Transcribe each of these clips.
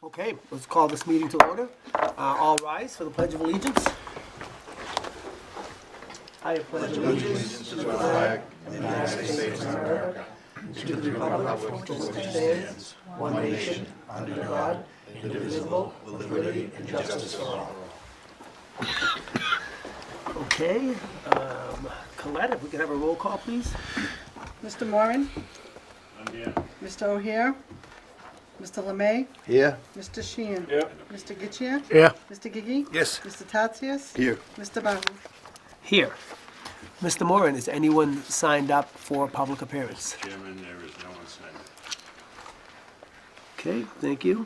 Okay, let's call this meeting to order. All rise for the Pledge of Allegiance. I pledge allegiance to the flag of the United States of America, to the republic for which it stands, one nation, under God, indivisible, with liberty and justice for all. Okay, Colette, if we could have a roll call, please. Mr. Moran? I'm here. Mr. O'Hare? Mr. LeMay? Here. Mr. Sheehan? Yep. Mr. Getchia? Yeah. Mr. Gigi? Yes. Mr. Tatsias? Here. Mr. Bahu? Here. Mr. Moran, is anyone signed up for public appearance? Chairman, there is no one signed up. Okay, thank you.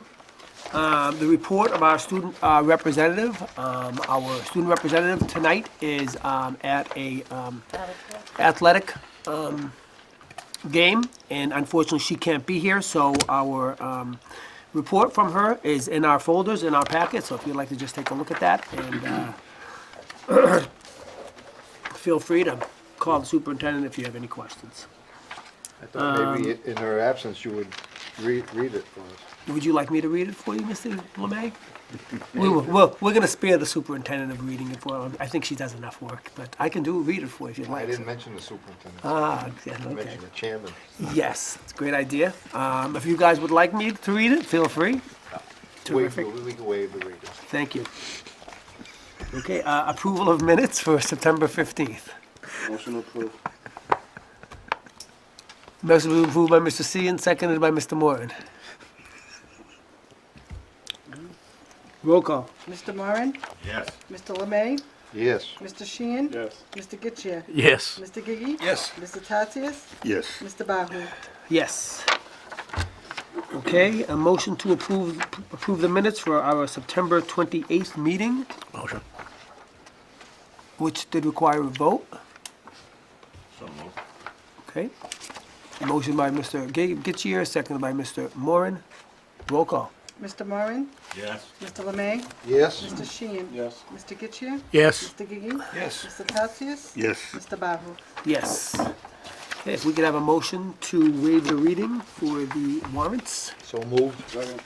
The report of our student representative. Our student representative tonight is at a athletic game, and unfortunately she can't be here, so our report from her is in our folders, in our packet, so if you'd like to just take a look at that, and feel free to call the superintendent if you have any questions. I thought maybe in her absence you would read it for us. Would you like me to read it for you, Mr. LeMay? We're going to spare the superintendent of reading it for her. I think she does enough work, but I can read it for you if you'd I like. didn't mention the superintendent. Ah, yeah, I okay. mentioned the chairman. Yes, it's a great idea. If you guys would like me to read it, feel free. Terrific. We can waive the reading. Thank you. Okay, approval of minutes for September 15th. Motion approved. Motion approved by Mr. Sheehan, seconded by Mr. Moran. Roll call. Mr. Moran? Yes. Mr. LeMay? Yes. Mr. Sheehan? Yes. Mr. Getchia? Yes. Mr. Gigi? Yes. Mr. Tatsias? Yes. Mr. Bahu? Yes. Okay, a motion to approve the minutes for our September 28th meeting, Motion. which did require a vote. So moved. Okay. A motion by Mr. Getchier, seconded by Mr. Moran. Roll call. Mr. Moran? Yes. Mr. LeMay? Yes. Mr. Sheehan? Yes. Mr. Getchia? Yes. Mr. Gigi? Yes. Mr. Tatsias? Yes. Mr. Bahu? Yes. Okay, if we could have a motion to waive the reading for the warrants. So moved. Second.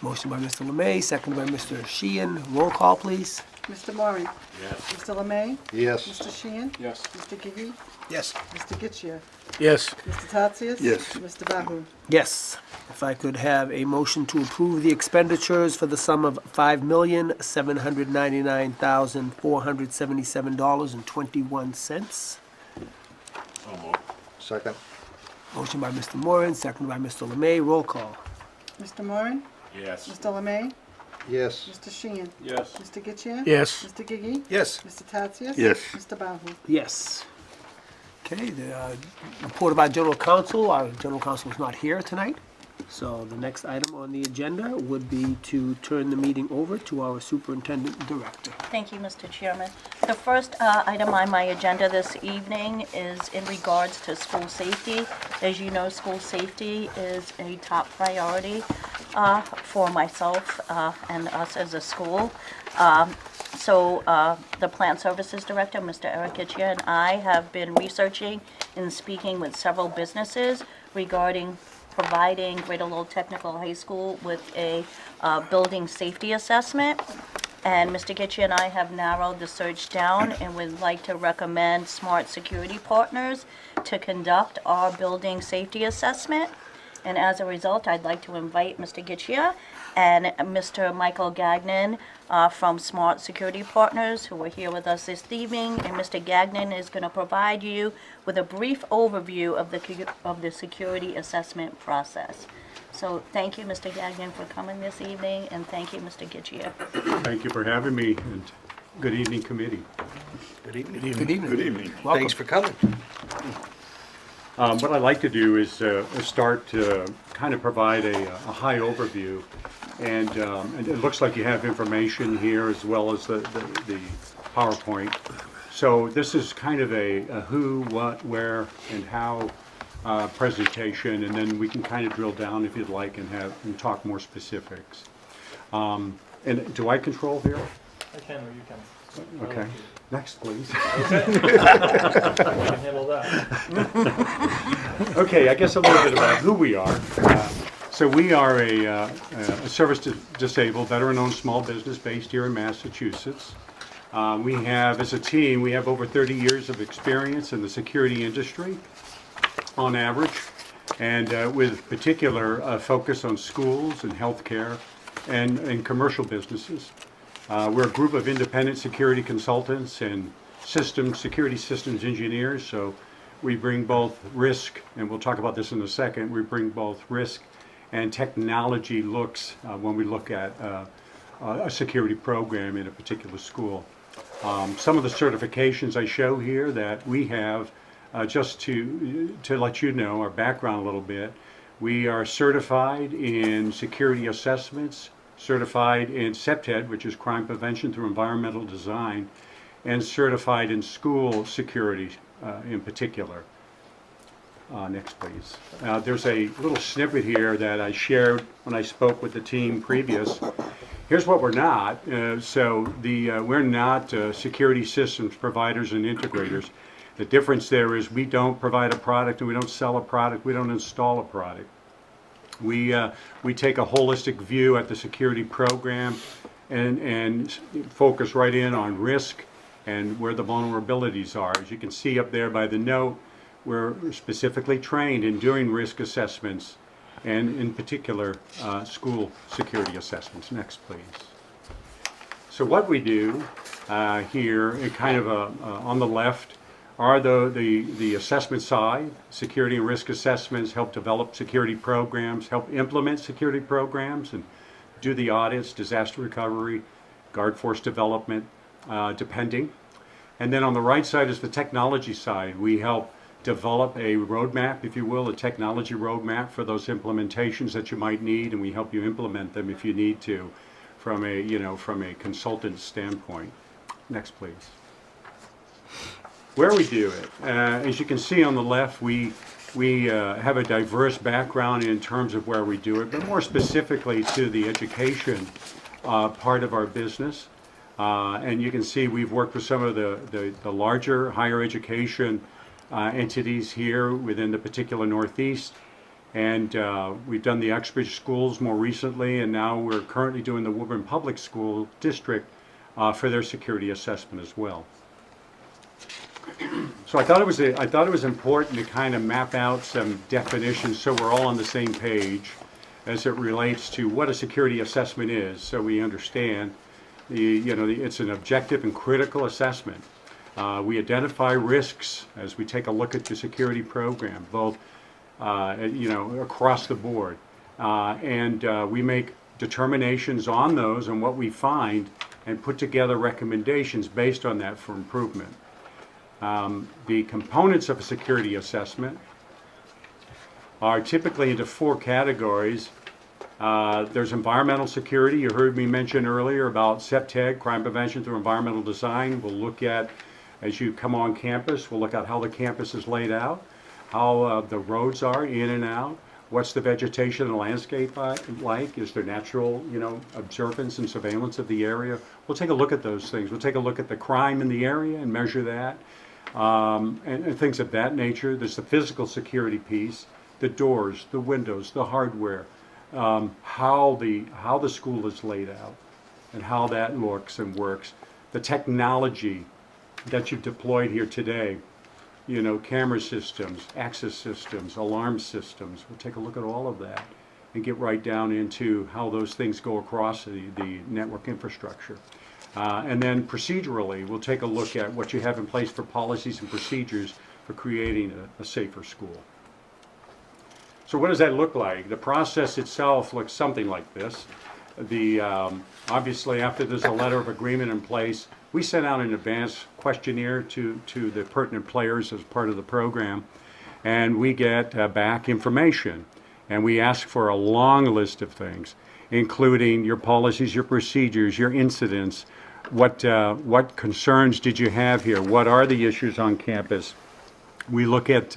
Motion by Mr. Lemay, seconded by Mr. Sheehan. Roll call, please. Mr. Moran? Yes. Mr. LeMay? Yes. Mr. Sheehan? Yes. Mr. Gigi? Yes. Mr. Getchia? Yes. Mr. Tatsias? Yes. Mr. Bahu? Yes. If I could have a motion to approve the expenditures for the sum of $5,799,477.21. So moved. Second. Motion by Mr. Moran, seconded by Mr. Lemay. Roll call. Mr. Moran? Yes. Mr. LeMay? Yes. Mr. Sheehan? Yes. Mr. Getchia? Yes. Mr. Gigi? Yes. Mr. Tatsias? Yes. Mr. Bahu? Yes. Okay, the report of our general counsel. Our general counsel is not here tonight. So the next item on the agenda would be to turn the meeting over to our superintendent director. Thank you, Mr. Chairman. The first item on my agenda this evening is in regards to school safety. As you know, school safety is a top priority for myself and us as a school. So the Plant Services Director, Mr. Eric Getchia, and I have been researching and speaking with several businesses regarding providing Greater Lowell Technical High School with a building safety assessment. And Mr. Getchia and I have narrowed the search down and would like to recommend Smart Security Partners to conduct our building safety assessment. And as a result, I'd like to invite Mr. Getchia and Mr. Michael Gagnon from Smart Security Partners, who are here with us this evening. And Mr. Gagnon is going to provide you with a brief overview of the security assessment process. So thank you, Mr. Gagnon, for coming this evening, and thank you, Mr. Getchia. Thank you for having me, and good evening, committee. Good evening. Good evening. Good evening. Welcome. Thanks for coming. What I'd like to do is start to kind of provide a high overview, and it looks like you have information here as well as the PowerPoint. So this is kind of a who, what, where, and how presentation, and then we can kind of drill down if you'd like and talk more specifics. And do I control here? I can or you can. Okay. Next, please. I can handle that. Okay, I guess a little bit about who we are. So we are a service-disabled, veteran-owned small business based here in Massachusetts. We have, as a team, we have over 30 years of experience in the security industry on average, and with particular focus on schools and healthcare and commercial businesses. We're a group of independent security consultants and security systems engineers, so we bring both risk, and we'll talk about this in a second, we bring both risk and technology looks when we look at a security program in a particular school. Some of the certifications I show here that we have, just to let you know our background a little bit, we are certified in security assessments, certified in CPTED, which is crime prevention through environmental design, and certified in school security in particular. Next, please. There's a little snippet here that I shared when I spoke with the team previous. Here's what we're not. We're not security systems providers and integrators. The difference there is we don't provide a product and we don't sell a product. We don't install a product. We take a holistic view at the security program and focus right in on risk and where the vulnerabilities are. As you can see up there by the note, we're specifically trained in doing risk assessments and in particular school security assessments. Next, please. So what we do here, kind of on the left, are the assessment side. Security and risk assessments help develop security programs, help implement security programs, and do the audits, disaster recovery, guard force development, depending. And then on the right side is the technology side. We help develop a roadmap, if you will, a technology roadmap for those implementations that you might need, and we help you implement them if you need to from a consultant standpoint. Next, please. Where we do it, as you can see on the left, we have a diverse background in terms of where we do it, but more specifically to the education part of our business. And you can see we've worked with some of the larger higher education entities here within the particular Northeast, and we've done the Uxbridge schools more recently, and now we're currently doing the Woburn Public School District for their security assessment as well. So I thought it was important to kind of map out some definitions so we're all on the same page as it relates to what a security assessment is, so we understand it's an objective and critical assessment. We identify risks as we take a look at the security program, both across the board, and we make determinations on those and what we find, and put together recommendations based on that for improvement. The components of a security assessment are typically into 4 categories. There's environmental security. You heard me mention earlier about CPTED, crime prevention through environmental design. We'll look at, as you come on campus, we'll look at how the campus is laid out, how the roads are in and out, what's the vegetation and landscape like, is there natural, observance and surveillance of the area. We'll take a look at those things. We'll take a look at the crime in the area and measure that, and things of that nature. There's the physical security piece, the doors, the windows, the hardware, how the school is laid out and how that looks and works. The technology that you've deployed here today, camera systems, access systems, alarm systems. We'll take a look at all of that and get right down into how those things go across the network infrastructure. And then procedurally, we'll take a look at what you have in place for policies and procedures for creating a safer school. So what does that look like? The process itself looks something like this. Obviously, after there's a letter of agreement in place, we send out an advance questionnaire to the pertinent players as part of the program, and we get back information. And we ask for a long list of things, including your policies, your procedures, your incidents, what concerns did you have here, what are the issues on campus. We look at,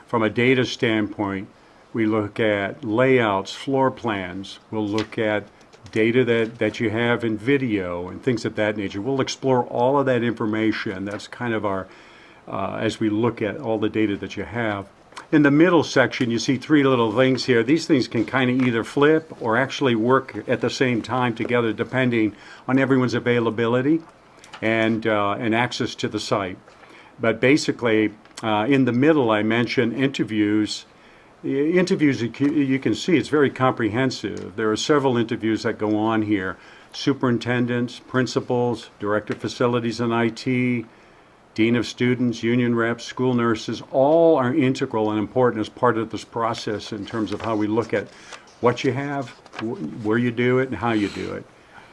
from a data standpoint, we look at layouts, floor plans, we'll look at data that you have in video and things of that nature. We'll explore all of that information. That's kind of our, as we look at all the data that you have. in the middle section, you see three little things here. These things can kind of either flip or actually work at the same time together, depending on everyone's availability and access to the site. But basically, in the middle, I mentioned interviews. Interviews, you can see, it's very comprehensive. There are several interviews that go on here. Superintendents, principals, director of facilities and IT, dean of students, union reps, school nurses, all are integral and important as part of this process in terms of how we look at what you have, where you do it, and how you do it.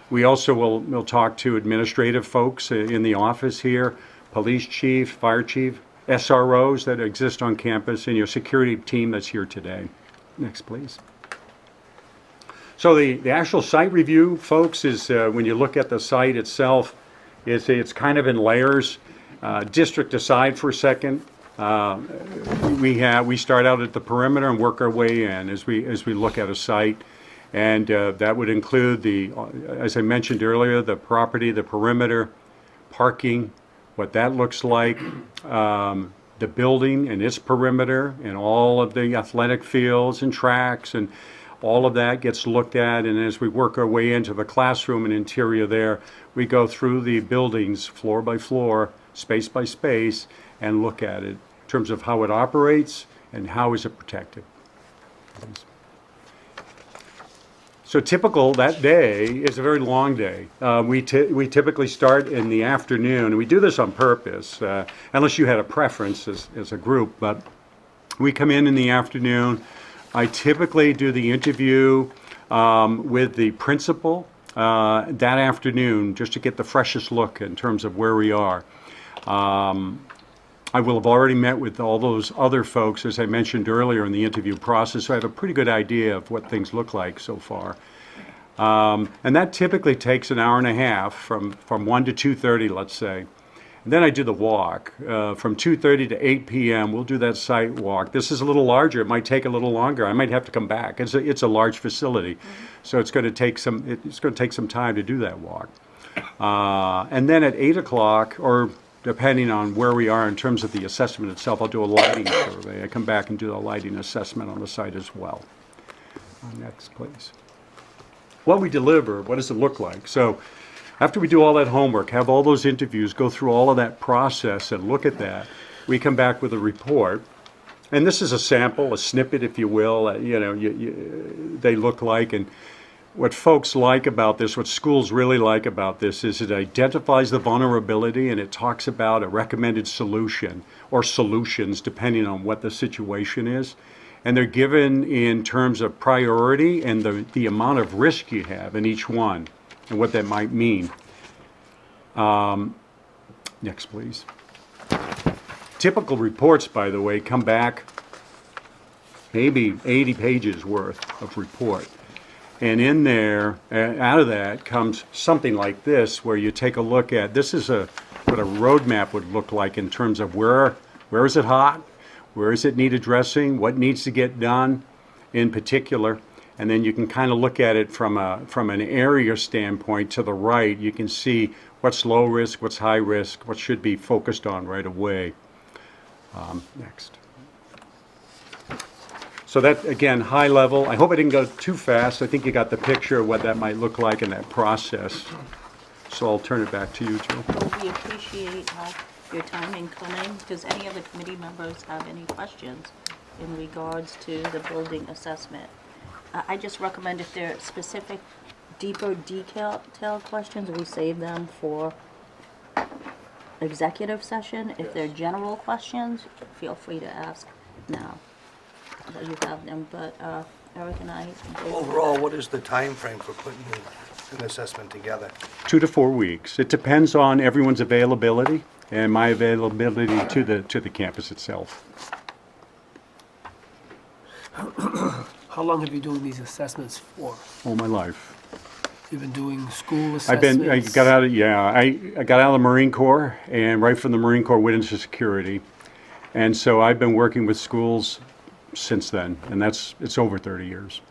We also will talk to administrative folks in the office here, police chief, fire chief, SROs that exist on campus, and your security team that's here today. Next, please. So the actual site review, folks, is when you look at the site itself, it's kind of in layers. District aside for a second, we start out at the perimeter and work our way in as we look at a site, and that would include as I mentioned earlier, the property, the perimeter, parking, what that looks like, the building and its perimeter, and all of the athletic fields and tracks, and all of that gets looked at. And as we work our way into the classroom and interior there, we go through the buildings floor by floor, space by space, and look at it in terms of how it operates and how is it protected. So typical that day is a very long day. We typically start in the afternoon, and we do this on purpose, unless you had a preference as a group, but we come in the afternoon. I typically do the interview with the principal that afternoon, just to get the freshest look in terms of where we are. I will have already met with all those other folks, as I mentioned earlier in the interview process, so I have a pretty good idea of what things look like so far. And that typically takes an hour and a half from 1 to 2:30, let's say. And then I do the walk. From 2:30 to 8 p.m., we'll do that site walk. This is a little larger. It might take a little longer. I might have to come back. It's a large facility, so it's going to take some time to do that walk. And then at 8 o'clock, or depending on where we are in terms of the assessment itself, I'll do a lighting survey. I come back and do a lighting assessment on the site as well. Next, please. What we deliver, what does it look like? So after we do all that homework, have all those interviews, go through all of that process and look at that, we come back with a report. And this is a sample, a snippet, if you will, they look like. And what folks like about this, what schools really like about this, is it identifies the vulnerability and it talks about a recommended solution or solutions depending on what the situation is. And they're given in terms of priority and the amount of risk you have in each one and what that might mean. Next, please. Typical reports, by the way, come back maybe 80 pages worth of report. And in there, out of that comes something like this, where you take a look at, this is what a roadmap would look like in terms of where is it hot, where does it need addressing, what needs to get done in particular. And then you can kind of look at it from an area standpoint to the right. You can see what's low risk, what's high risk, what should be focused on right away. Next. So that, again, high level. I hope I didn't go too fast. I think you got the picture of what that might look like in that process. So I'll turn it back to you, Joe. Well, we appreciate your time in coming. Does any of the committee members have any questions in regards to the building assessment? I just recommend if there are specific, deeper, detailed questions, we save them for executive session. If they're general questions, feel free to ask now that you have them. But Eric and I. Overall, what is the time frame for putting an assessment together? 2 to 4 weeks. It depends on everyone's availability and my availability to the campus itself. How long have you been doing these assessments for? All my life. You've been doing school assessments? I got out of the Marine Corps, and right from the Marine Corps went into security. And so I've been working with schools since then, and it's over 30 years.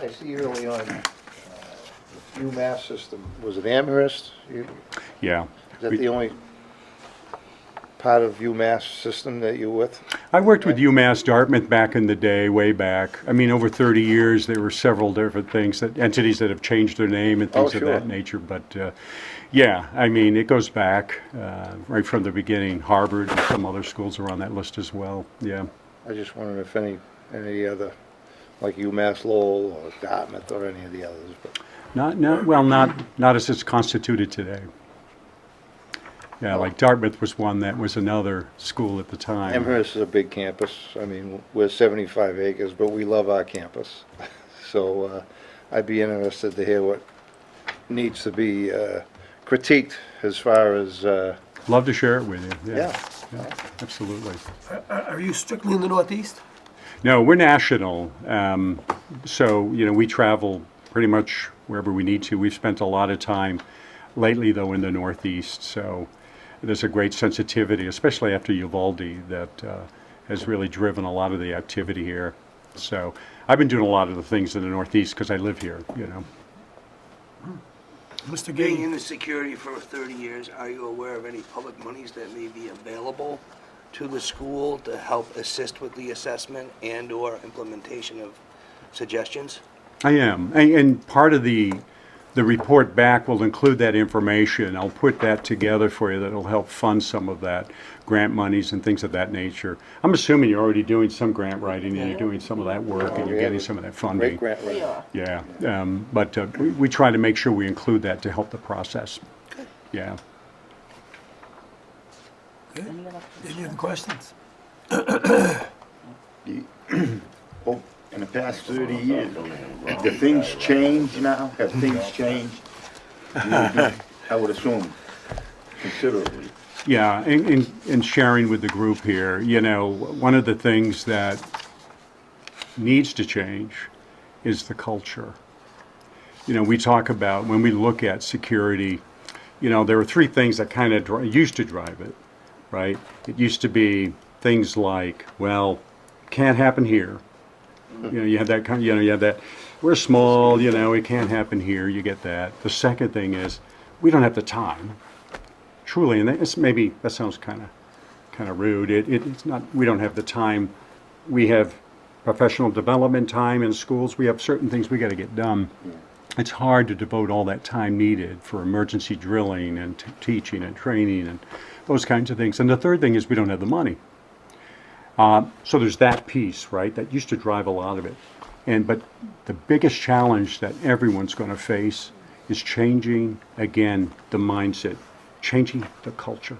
I see early on, UMass system, was it Amherst? Yeah. Is that the only? part of UMass system that you're with? I worked with UMass Dartmouth back in the day, way back. I mean, over 30 years, there were several different things, entities that have changed their name and things of sure. that nature. But yeah, I mean, it goes back right from the beginning. Harvard and some other schools are on that list as well. Yeah. I just wondered if any other, like UMass Lowell or Dartmouth or any of the others, but. Not as it's constituted today. Yeah, like Dartmouth was one that was another school at the time. Amherst is a big campus. I mean, we're 75 acres, but we love our campus. So I'd be interested to hear what needs to be critiqued as far as, Love to share it with you. yeah. Absolutely. Are you strictly in the Northeast? No, we're national. So, you know, we travel pretty much wherever we need to. We've spent a lot of time lately, though, in the Northeast. So there's a great sensitivity, especially after Uvalde, that has really driven a lot of the activity here. So I've been doing a lot of the things in the Northeast because I live here, you know. Mr. Being Gay? in the security for 30 years, are you aware of any public monies that may be available to the school to help assist with the assessment and/or implementation of suggestions? I am, and part of the report back will include that information. I'll put that together for you. That'll help fund some of that grant monies and things of that nature. I'm assuming you're already doing some grant writing and you're doing some of that work and you're getting some of that funding. Great grant writer. Yeah, but we try to make sure we include that to help the process. Yeah. Any other questions? Oh, in the past 30 years, have things changed now? Have things changed? I would assume considerably. Yeah, in sharing with the group here, you know, one of the things that needs to change is the culture. You know, we talk about, when we look at security, you know, there are three things that kind of used to drive it, right? It used to be things like, well, can't happen here. You know, you have that kind, you know, you have that, we're small, you know, it can't happen here, you get that. The second thing is, we don't have the time. Truly, and it's maybe, that sounds kind of rude. It's not, we don't have the time. We have professional development time in schools. We have certain things we got to get done. It's hard to devote all that time needed for emergency drilling and teaching and training and those kinds of things. And the third thing is we don't have the money. So there's that piece, right? That used to drive a lot of it. But the biggest challenge that everyone's going to face is changing, again, the mindset, changing the culture.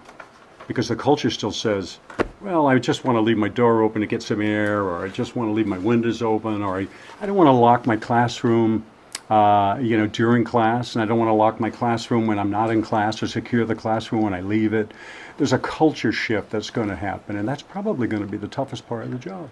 Because the culture still says, well, I just want to leave my door open to get some air, or I just want to leave my windows open, or I don't want to lock my classroom, you know, during class, and I don't want to lock my classroom when I'm not in class, or secure the classroom when I leave it. There's a culture shift that's going to happen, and that's probably going to be the toughest part of the job.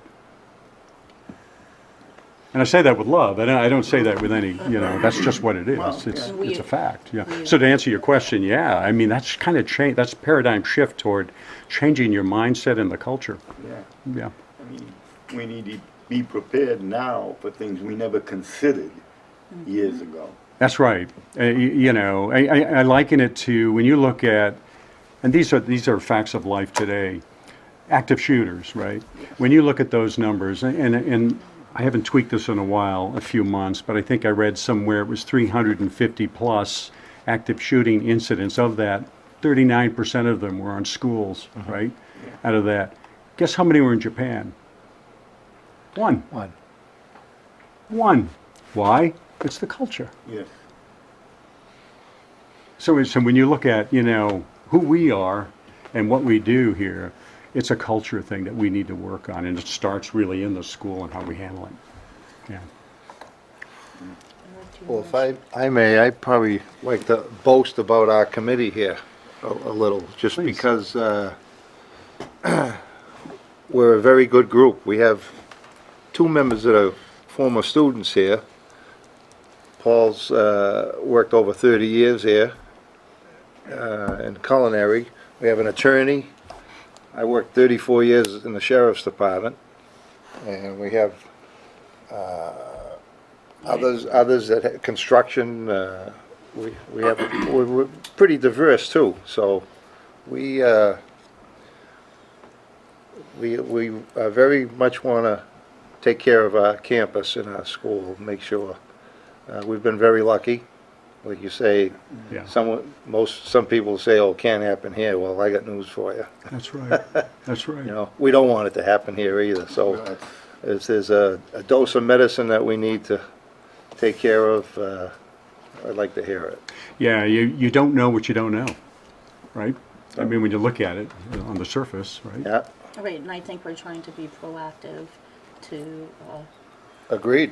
And I say that with love. I don't say that with any, you know, that's just what it is. Well, It's a fact, yeah. So to answer your question, yeah, I mean, that's kind of change, that's paradigm shift toward changing your mindset and the culture. Yeah. Yeah. I mean, we need to be prepared now for things we never considered years ago. That's right. You know, I liken it to when you look at, and these are facts of life today, active shooters, right? When you look at those numbers, and I haven't tweaked this in a few months, but I think I read somewhere it was 350 plus active shooting incidents. Of that, 39% of them were on schools, right? Out of that. Guess how many were in Japan? One. Why? It's the culture. Yes. So when you look at, you know, who we are and what we do here, it's a culture thing that we need to work on, and it starts really in the school and how we handle it. Yeah. Well, if I may, I'd probably like to boast about our committee here a little, just Please. because we're a very good group. We have two members that are former students here. Paul's worked over 30 years here in culinary. We have an attorney. I worked 34 years in the sheriff's department, and we have others that construction. We're pretty diverse too. So we we very much want to take care of our campus and our school, make sure. We've been very lucky. Like you say, Yeah, some people say, oh, it can't happen here. Well, I got news for you. that's right. That's right. You know, we don't want it to happen here either. So if there's a dose of medicine that we need to take care of, I'd like to hear it. Yeah, you don't know what you don't know, right? I mean, when you look at it on the surface, right? Yeah, Right, and I think we're trying to be proactive to, agreed,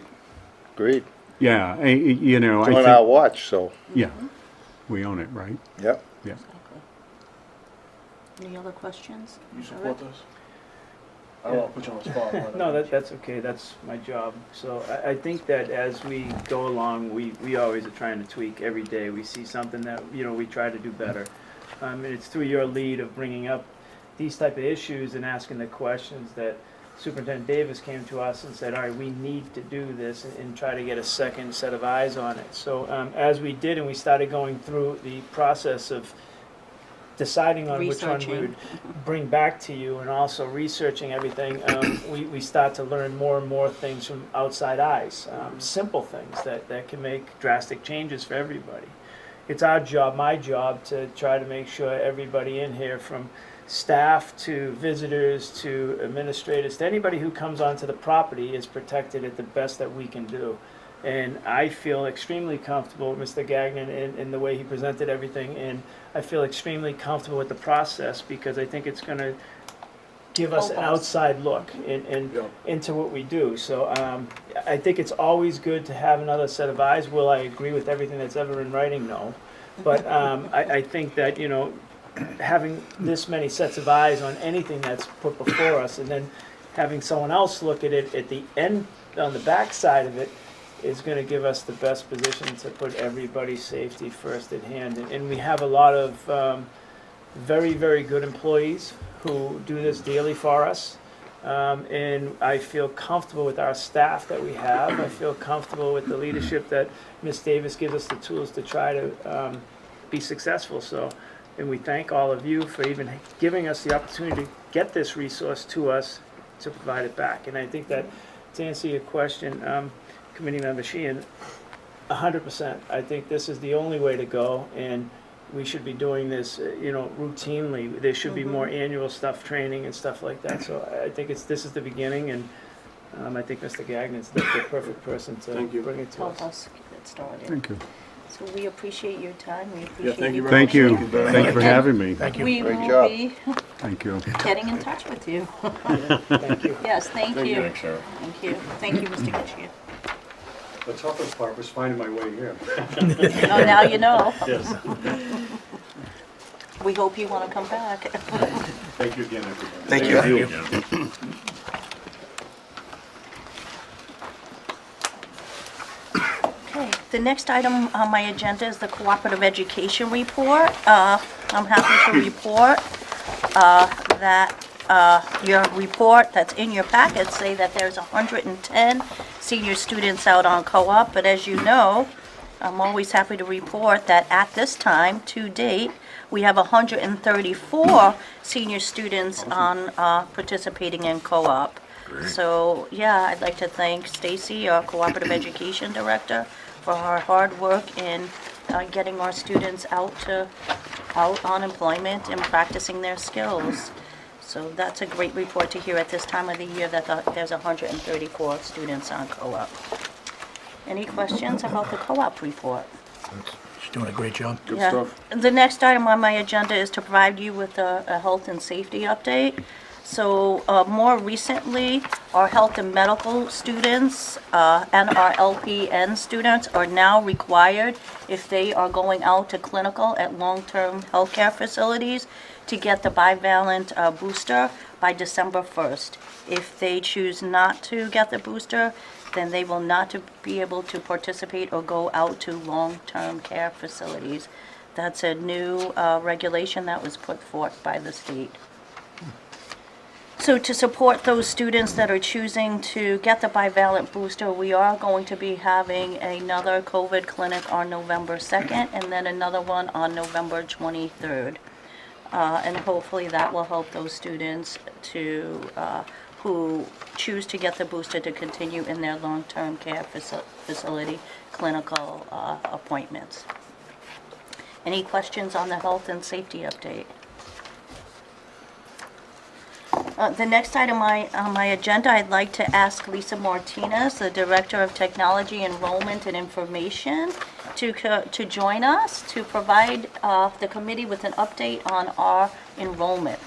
agreed. Yeah, you know, It's I on our think, watch, so, yeah, we own it, right? yep. Yeah. exactly. Any other questions? You All support right. this? I don't want to put you on the spot. but- No, that's okay, that's my job. So I think that as we go along, we always are trying to tweak every day. We see something that, you know, we try to do better. And it's through your lead of bringing up these type of issues and asking the questions that Superintendent Davis came to us and said, all right, we need to do this and try to get a second set of eyes on it. So as we did and we started going through the process of deciding on which one we Researching. would bring back to you and also researching everything, we start to learn more and more things from outside eyes, simple things that can make drastic changes for everybody. It's our job, my job, to try to make sure everybody in here, from staff to visitors to administrators, to anybody who comes onto the property, is protected at the best that we can do. And I feel extremely comfortable with Mr. Gagnon in the way he presented everything, and I feel extremely comfortable with the process because I think it's going to give us an Help us. outside look into what we do. So I think it's always good to have another set of eyes. Will I agree with everything that's ever in writing? No. But I think that, you know, having this many sets of eyes on anything that's put before us and then having someone else look at it at the end, on the back side of it, is going to give us the best position to put everybody's safety first at hand. And we have a lot of very, very good employees who do this daily for us. And I feel comfortable with our staff that we have. I feel comfortable with the leadership that Ms. Davis gives us the tools to try to be successful. So, and we thank all of you for even giving us the opportunity to get this resource to us to provide it back. And I think that, to answer your question, Committee Member Sheehan, 100%. I think this is the only way to go, and we should be doing this, you know, routinely. There should be more annual stuff, training and stuff like that. So I think this is the beginning, and I think Mr. Gagnon's the perfect person to bring it to Help us. us get it started. Thank you. So we appreciate your time, we appreciate thank you you. very Thank you. Thank you very Thank you for having me. Thank you. We Great will job. be Thank you. getting in touch with you. Thank you. Yes, thank you. Thanks, Sarah. Thank you. Thank you, Mr. Getchia. The toughest part was finding my way here. Oh, now you know. Yes. We hope you want to come back. Thank you again, everybody. Thank you. Yeah. Okay, the next item on my agenda is the cooperative education report. I'm happy to report that your report that's in your packet say that there's 110 senior students out on co-op, but as you know, I'm always happy to report that at this time, to date, we have 134 senior students on participating in co-op. So, yeah, I'd like to thank Stacy, our cooperative education director, for her hard work in getting our students out on employment and practicing their skills. So that's a great report to hear at this time of the year that there's 134 students on co-op. Any questions about the co-op report? She's doing a great job. Good Yeah. stuff. The next item on my agenda is to provide you with a health and safety update. So more recently, our health and medical students and our LPN students are now required, if they are going out to clinical at long-term healthcare facilities, to get the bivalent booster by December 1st. If they choose not to get the booster, then they will not be able to participate or go out to long-term care facilities. That's a new regulation that was put forth by the state. So to support those students that are choosing to get the bivalent booster, we are going to be having another COVID clinic on November 2nd and then another one on November 23rd. And hopefully that will help those students who choose to get the booster to continue in their long-term care facility clinical appointments. Any questions on the health and safety update? The next item on my agenda, I'd like to ask Lisa Martinez, the Director of Technology, Enrollment, and Information, to join us to provide the committee with an update on our enrollment.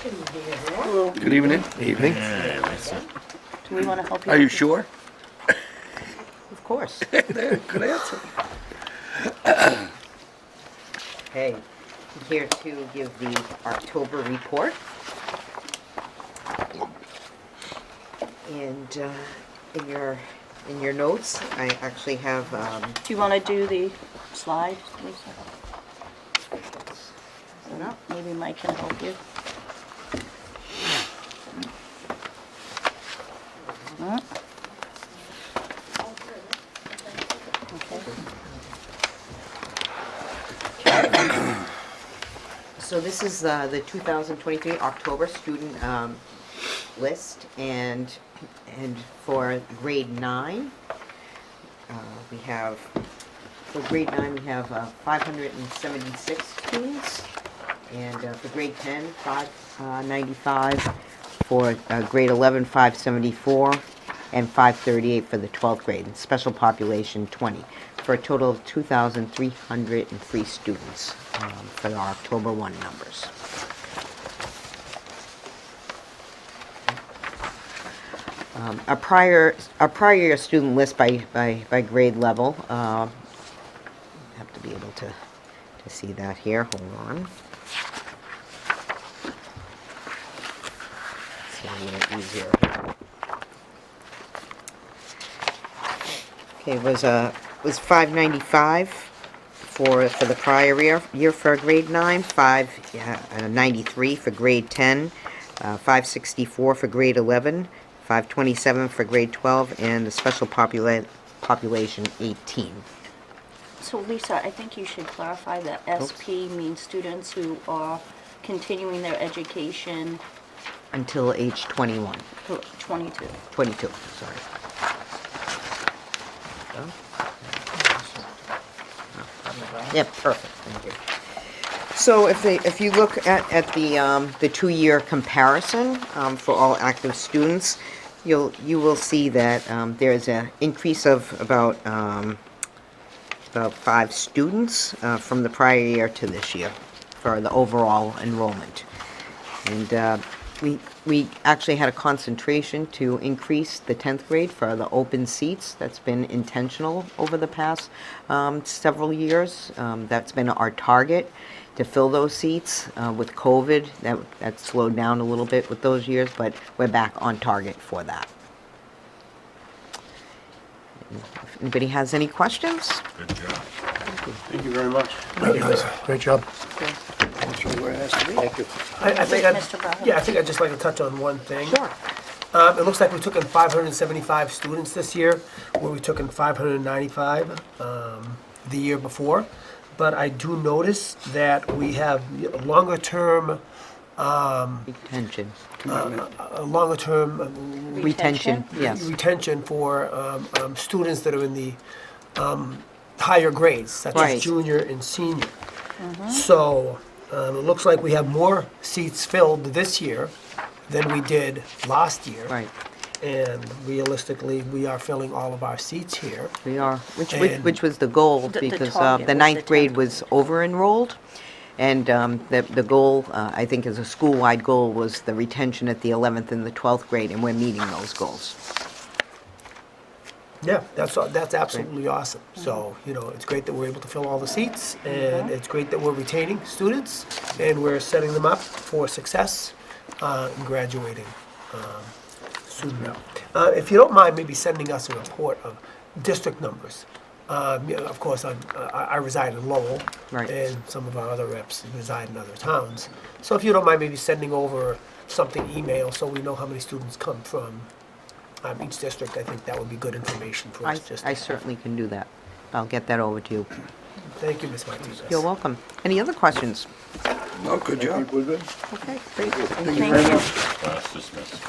Good evening. Evening. Do we want to help you? Are you sure? Of course. Good answer. Okay, here to give the October report. And in your notes, I actually have, Do you want to do the slide, Lisa? no, Maybe Mike can help you. Huh? Okay. so this is the 2023 October student list, and for grade 9, we have, for grade 9 we have 576 students, and for grade 10, 595, for grade 11, 574, and 538 for the 12th grade, and special population 20, for a total of 2,303 students for our October 1 numbers. A prior year student list by grade level. Have to be able to see that here. Hold on. It's a little easier here. Okay, was 595 for the prior year for grade 9, 593 for grade 10, 564 for grade 11, 527 for grade 12, and the special population 18. So Lisa, I think you should clarify that SP means students who are continuing their education Until age 21. to 22. 22, sorry. Yeah, perfect, thank you. So if you look at the 2-year comparison for all active students, you will see that there's an increase of about 5 students from the prior year to this year for the overall enrollment. And we actually had a concentration to increase the 10th grade for the open seats. That's been intentional over the past several years. That's been our target, to fill those seats. With COVID, that slowed down a little bit with those years, but we're back on target for that. If anybody has any questions? Good job. Thank you very much. Great job. Where it has to be. Thank you. I think Wait, Mr. Brown. yeah, I think I'd just like to touch on one thing. Sure. It looks like we took in 575 students this year, where we took in 595 the year before. But I do notice that we have longer-term, Retention. retention Yes. retention for students that are in the higher grades, such Right. as junior and senior. So it looks like we have more seats filled this year than we did last year. Right. And realistically, we are filling all of our seats here. We are, which And- was the goal, The because target the was 9th the grade 10th. was over-enrolled. And the goal, I think as a school-wide goal, was the retention at the 11th and the 12th grade, and we're meeting those goals. Yeah, that's absolutely awesome. So, it's great that we're able to fill all the seats, and it's great that we're retaining students, and we're setting them up for success in graduating soon. If you don't mind, maybe sending us a report of district numbers. Of course, I reside in Lowell, Right. and some of our other reps reside in other towns. So if you don't mind, maybe sending over something email so we know how many students come from each district, I think that would be good information for us. I certainly can do that. I'll get that over to you. Thank you, Ms. Martinez. You're welcome. Any other questions? No, good I job. think we're good. Okay, great. Thank you. Class dismissed.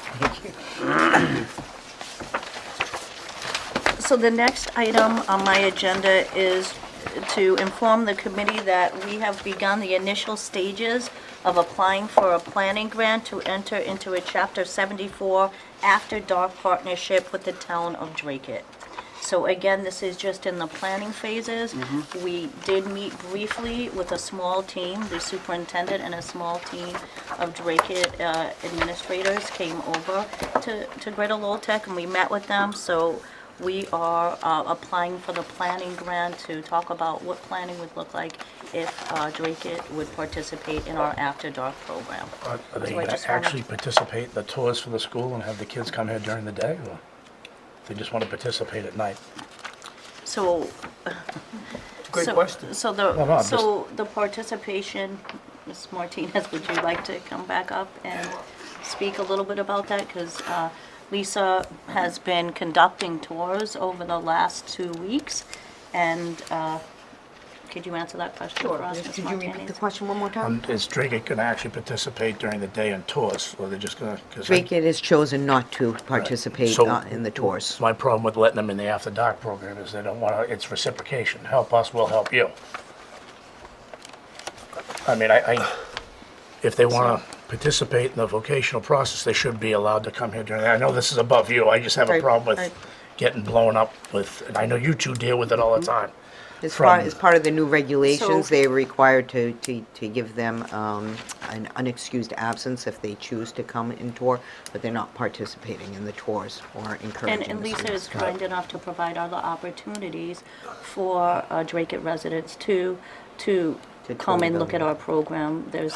So the next item on my agenda is to inform the committee that we have begun the initial stages of applying for a planning grant to enter into a Chapter 74 After Dark partnership with the town of Dracut. So again, this is just in the planning phases. We did meet briefly with a small team, the superintendent and a small team of Dracut administrators came over to Greater Lowell Tech, and we met with them. So we are applying for the planning grant to talk about what planning would look like if Dracut would participate in our After Dark program. Are they So I going just to wanted- actually participate in the tours for the school and have the kids come here during the day? Or they just want to participate at night? So. Great so- question. So No, no, I'm the participation, Ms. Martinez, would you like to come back up and speak a little bit about that? Because Lisa has been conducting tours over the last 2 weeks, and could you answer that question for us, Ms. Could you repeat the Martinez? question one more time? Is Dracut going to actually participate during the day in tours, or they're just going to? Dracut has chosen not to participate So- in the tours. My problem with letting them in the After Dark program is they don't want to, it's reciprocation. Help us, we'll help you. I mean, if they want to participate in the vocational process, they should be allowed to come here during, I know this is above you, I just have a Right, problem right. with getting blown up with, and I know you two deal with it all the time. As part of the new regulations, So- they're required to give them an unexcused absence if they choose to come and tour, but they're not participating in the tours or encouraging And the Lisa students. is kind enough to provide other opportunities for Dracut residents to come tour and the look at our program. There's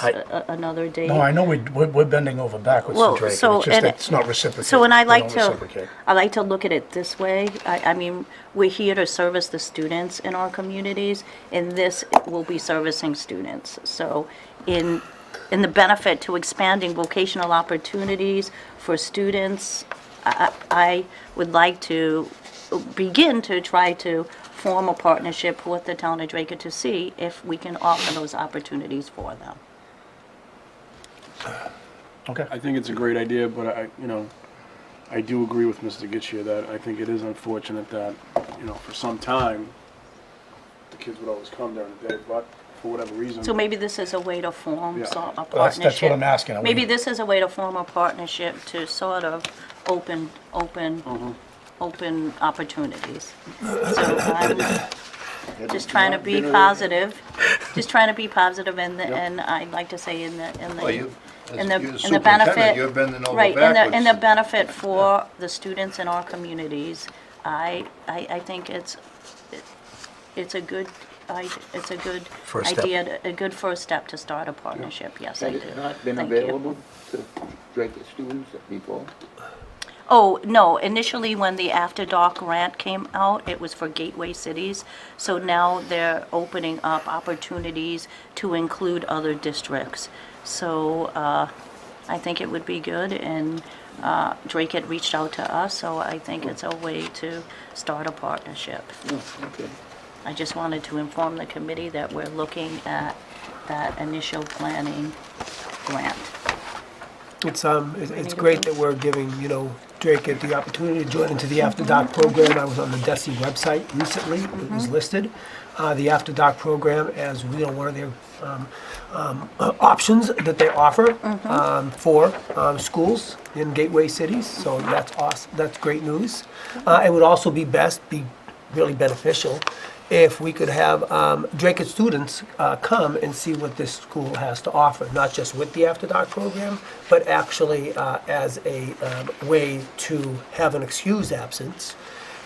another date. No, I know we're bending over backwards Well, for Dracut, so- it's just and that it's not reciprocated. So, and They don't reciprocate. I like to look at it this way. I mean, we're here to service the students in our communities, and this will be servicing students. So in the benefit to expanding vocational opportunities for students, I would like to begin to try to form a partnership with the town of Dracut to see if we can offer those opportunities for them. Okay. I think it's a great idea, but I do agree with Mr. Getchia that I think it is unfortunate that, for some time, the kids would always come during the day, but for whatever reason. So maybe this is a way to form Yeah. a partnership. That's what I'm asking. Maybe this is a way to form a partnership to sort of open opportunities. So I'm just trying to be positive, and I'd like to say in the benefit. You're bending over Right, backwards. in the benefit for the students in our communities, I think it's a good, it's a good First step. idea, a good first step to start a partnership, yes, I Has do. it not been Thank you. available to Dracut students before? Oh, no, initially when the After Dark grant came out, it was for gateway cities. So now they're opening up opportunities to include other districts. So I think it would be good, and Drake had reached out to us, so I think it's a way to start a partnership. Okay. I just wanted to inform the committee that we're looking at that initial planning grant. It's great that we're giving, Dracut the opportunity to join into the After Dark program. I was on the DESI website recently, it was listed. The After Dark program as, one of their options that they offer for schools in gateway cities, so that's awesome, that's great news. It would also be really beneficial if we could have Dracut students come and see what this school has to offer, not just with the After Dark program, but actually as a way to have an excused absence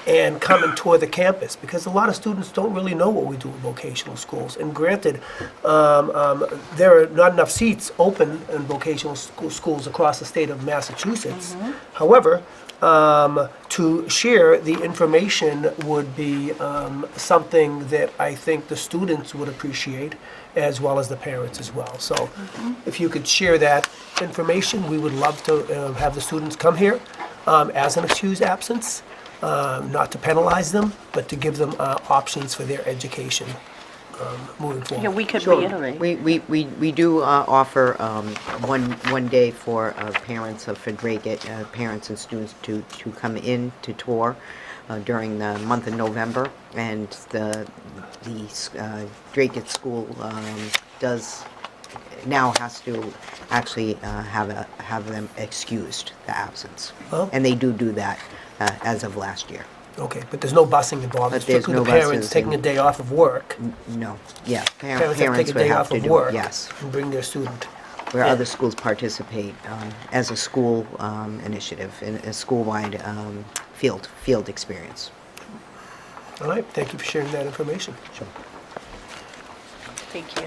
and come and tour the campus, because a lot of students don't really know what we do in vocational schools. And granted, there are not enough seats open in vocational schools across the state of Massachusetts. However, to share the information would be something that I think the students would appreciate, as well as the parents as well. So if you could share that information, we would love to have the students come here as an excused absence, not to penalize them, but to give them options for their education. moving forward. Yeah, we could Sure. reiterate. We do offer one day for parents for Dracut, parents and students to come in to tour during the month of November, and the Dracut school does now has to actually have them excused, the absence. Oh. And they do that as of last year. Okay, but there's no busing involved. But It's there's strictly no the parents buses taking a and- day off of work. No, yeah, Parents have to parents take a would day have off to of do it, work yes. and bring their student. Where Yeah. other schools participate as a school initiative, in a school-wide field experience. All right, thank you for sharing that information. Sure. Thank you.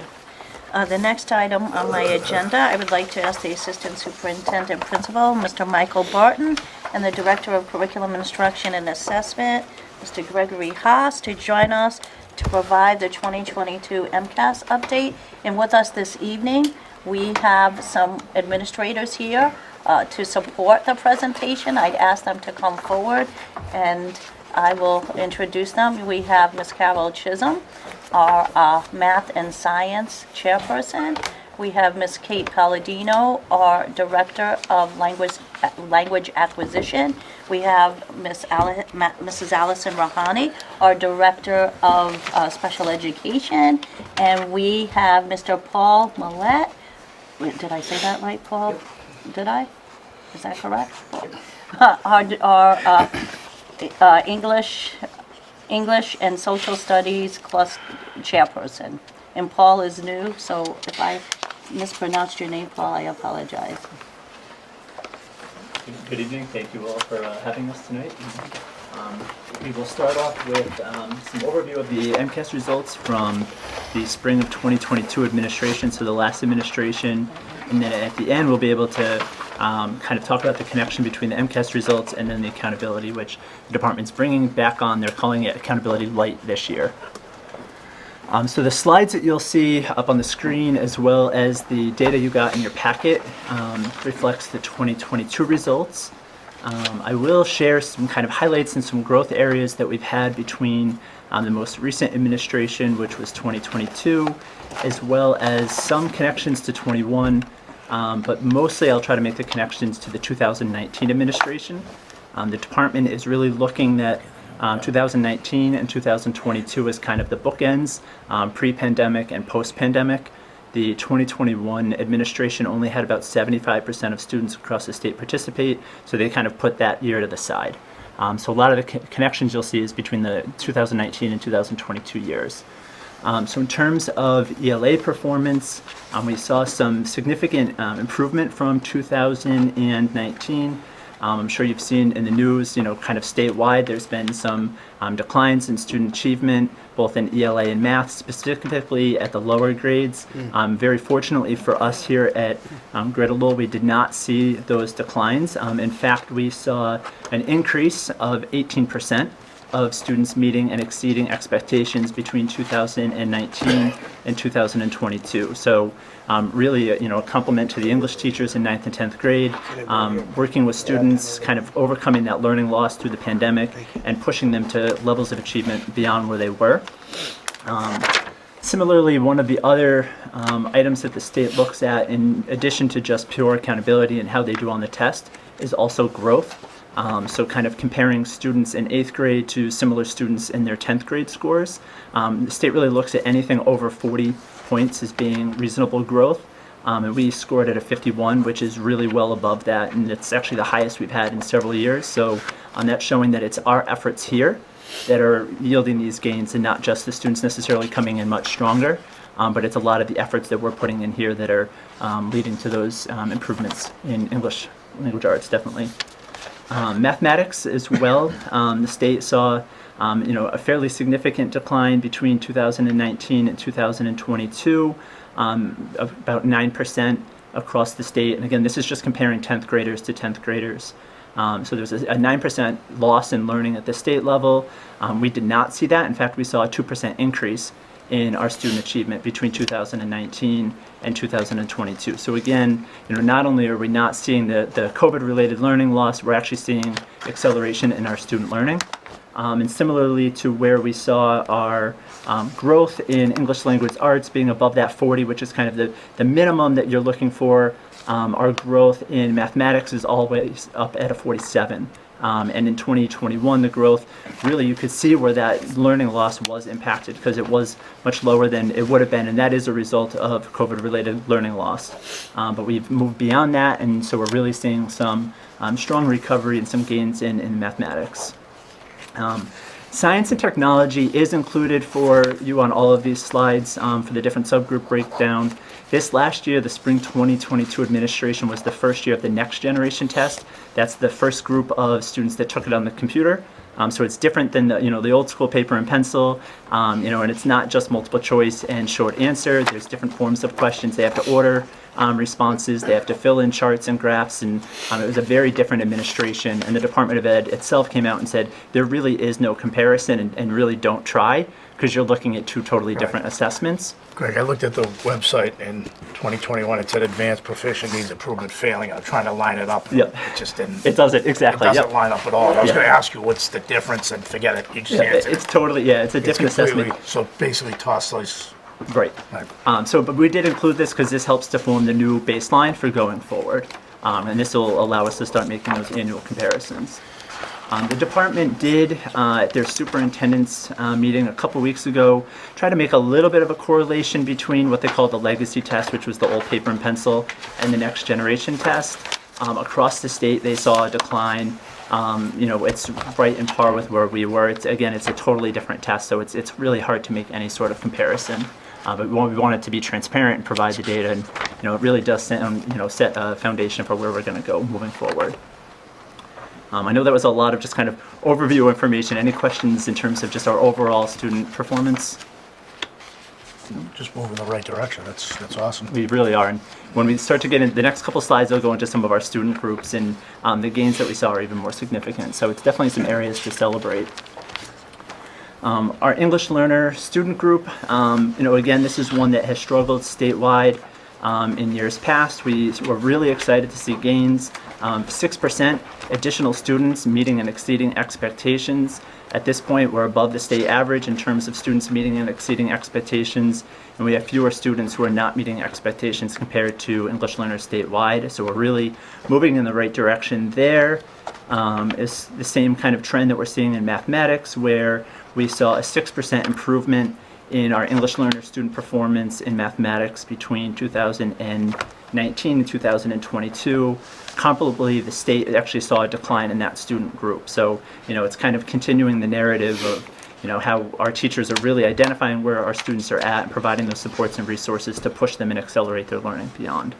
The next item on my agenda, I would like to ask the Assistant Superintendent Principal, Mr. Michael Barton, and the Director of Curriculum Instruction and Assessment, Mr. Gregory Haas, to join us to provide the 2022 MCAS update. And with us this evening, we have some administrators here to support the presentation. I'd ask them to come forward, and I will introduce them. We have Ms. Carol Chisholm, our Math and Science Chairperson. We have Ms. Kate Palladino, our Director of Language Acquisition. We have Mrs. Allison Rahani, our Director of Special Education. And we have Mr. Paul Millett. Wait, did I say that right, Paul? Did I? Is that correct? Our English and Social Studies Cluster Chairperson. And Paul is new, so if I mispronounced your name, Paul, I apologize. Good evening. Thank you all for having us tonight. We will start off with some overview of the MCAS results from the spring of 2022 administration, so the last administration, and then at the end we'll be able to kind of talk about the connection between the MCAS results and then the accountability, which the department's bringing back on. They're calling it Accountability Light this year. So the slides that you'll see up on the screen, as well as the data you got in your packet, reflects the 2022 results. I will share some kind of highlights and some growth areas that we've had between the most recent administration, which was 2022, as well as some connections to 21, but mostly I'll try to make the connections to the 2019 administration. The department is really looking at 2019 and 2022 as kind of the bookends, pre-pandemic and post-pandemic. The 2021 administration only had about 75% of students across the state participate, so they kind of put that year to the side. So a lot of the connections you'll see is between the 2019 and 2022 years. So in terms of ELA performance, we saw some significant improvement from 2019. I'm sure you've seen in the news, kind of statewide, there's been some declines in student achievement, both in ELA and math, specifically at the lower grades. Very fortunately for us here at Lowell, we did not see those declines. In fact, we saw an increase of 18% of students meeting and exceeding expectations between 2019 and 2022. So really, a compliment to the English teachers in 9th and 10th grade, working with students, kind of overcoming that learning loss through the pandemic and pushing them to levels of achievement beyond where they were. Similarly, one of the other items that the state looks at, in addition to just pure accountability and how they do on the test, is also growth. So kind of comparing students in 8th grade to similar students in their 10th grade scores. The state really looks at anything over 40 points as being reasonable growth. And we scored at a 51, which is really well above that, and it's actually the highest we've had in several years. So that's showing that it's our efforts here that are yielding these gains and not just the students necessarily coming in much stronger, but it's a lot of the efforts that we're putting in here that are leading to those improvements in English language arts, definitely. Mathematics as well, the state saw a fairly significant decline between 2019 and 2022, about 9% across the state. And again, this is just comparing 10th graders to 10th graders. So there's a 9% loss in learning at the state level. We did not see that. In fact, we saw a 2% increase in our student achievement between 2019 and 2022. So again, not only are we not seeing the COVID-related learning loss, we're actually seeing acceleration in our student learning. And similarly to where we saw our growth in English language arts being above that 40, which is kind of the minimum that you're looking for, our growth in mathematics is always up at a 47. And in 2021, the growth, really you could see where that learning loss was impacted because it was much lower than it would have been, and that is a result of COVID-related learning loss. But we've moved beyond that, and so we're really seeing some strong recovery and some gains in mathematics. Science and technology is included for you on all of these slides for the different subgroup breakdown. This last year, the spring 2022 administration was the first year of the next generation test. That's the first group of students that took it on the computer. So it's different than the old school paper and pencil, and it's not just multiple choice and short answer. There's different forms of questions. They have to order responses. They have to fill in charts and graphs, and it was a very different administration. And the Department of Ed itself came out and said there really is no comparison, and really don't try, because you're looking at two totally different assessments. Greg, I looked at the website in 2021. It said advanced proficient needs improvement failing. I'm trying to line it up. Yep. It just didn't. It doesn't, exactly. It doesn't Yep. line up at all. I was Yeah. going to ask you what's the difference, and forget it. You just Yeah, answered it's it. totally, it's a different assessment. So basically, toss those. Right. But we did include this because this helps to form the new baseline for going forward. And this will allow us to start making those annual comparisons. The department did, at their superintendent's meeting a couple weeks ago, try to make a little bit of a correlation between what they call the legacy test, which was the old paper and pencil, and the next generation test. Across the state, they saw a decline. It's right in par with where we were. It's a totally different test, so it's really hard to make any sort of comparison. But we want it to be transparent and provide the data, and it really does set a foundation for where we're going to go moving forward. I know that was a lot of just kind of overview information. Any questions in terms of just our overall student performance? Just move in the right direction. That's awesome. We really are. And when we start to get into the next couple slides, I'll go into some of our student groups, and the gains that we saw are even more significant. So it's definitely some areas to celebrate. Our English learner student group, again, this is one that has struggled statewide in years past. We were really excited to see gains. 6% additional students meeting and exceeding expectations. At this point, we're above the state average in terms of students meeting and exceeding expectations, and we have fewer students who are not meeting expectations compared to English learners statewide. So we're really moving in the right direction there. It's the same kind of trend that we're seeing in mathematics, where we saw a 6% improvement in our English learner student performance in mathematics between 2019 and 2022. Comparably, the state actually saw a decline in that student group. So, it's kind of continuing the narrative of, how our teachers are really identifying where our students are at and providing those supports and resources to push them and accelerate their learning beyond.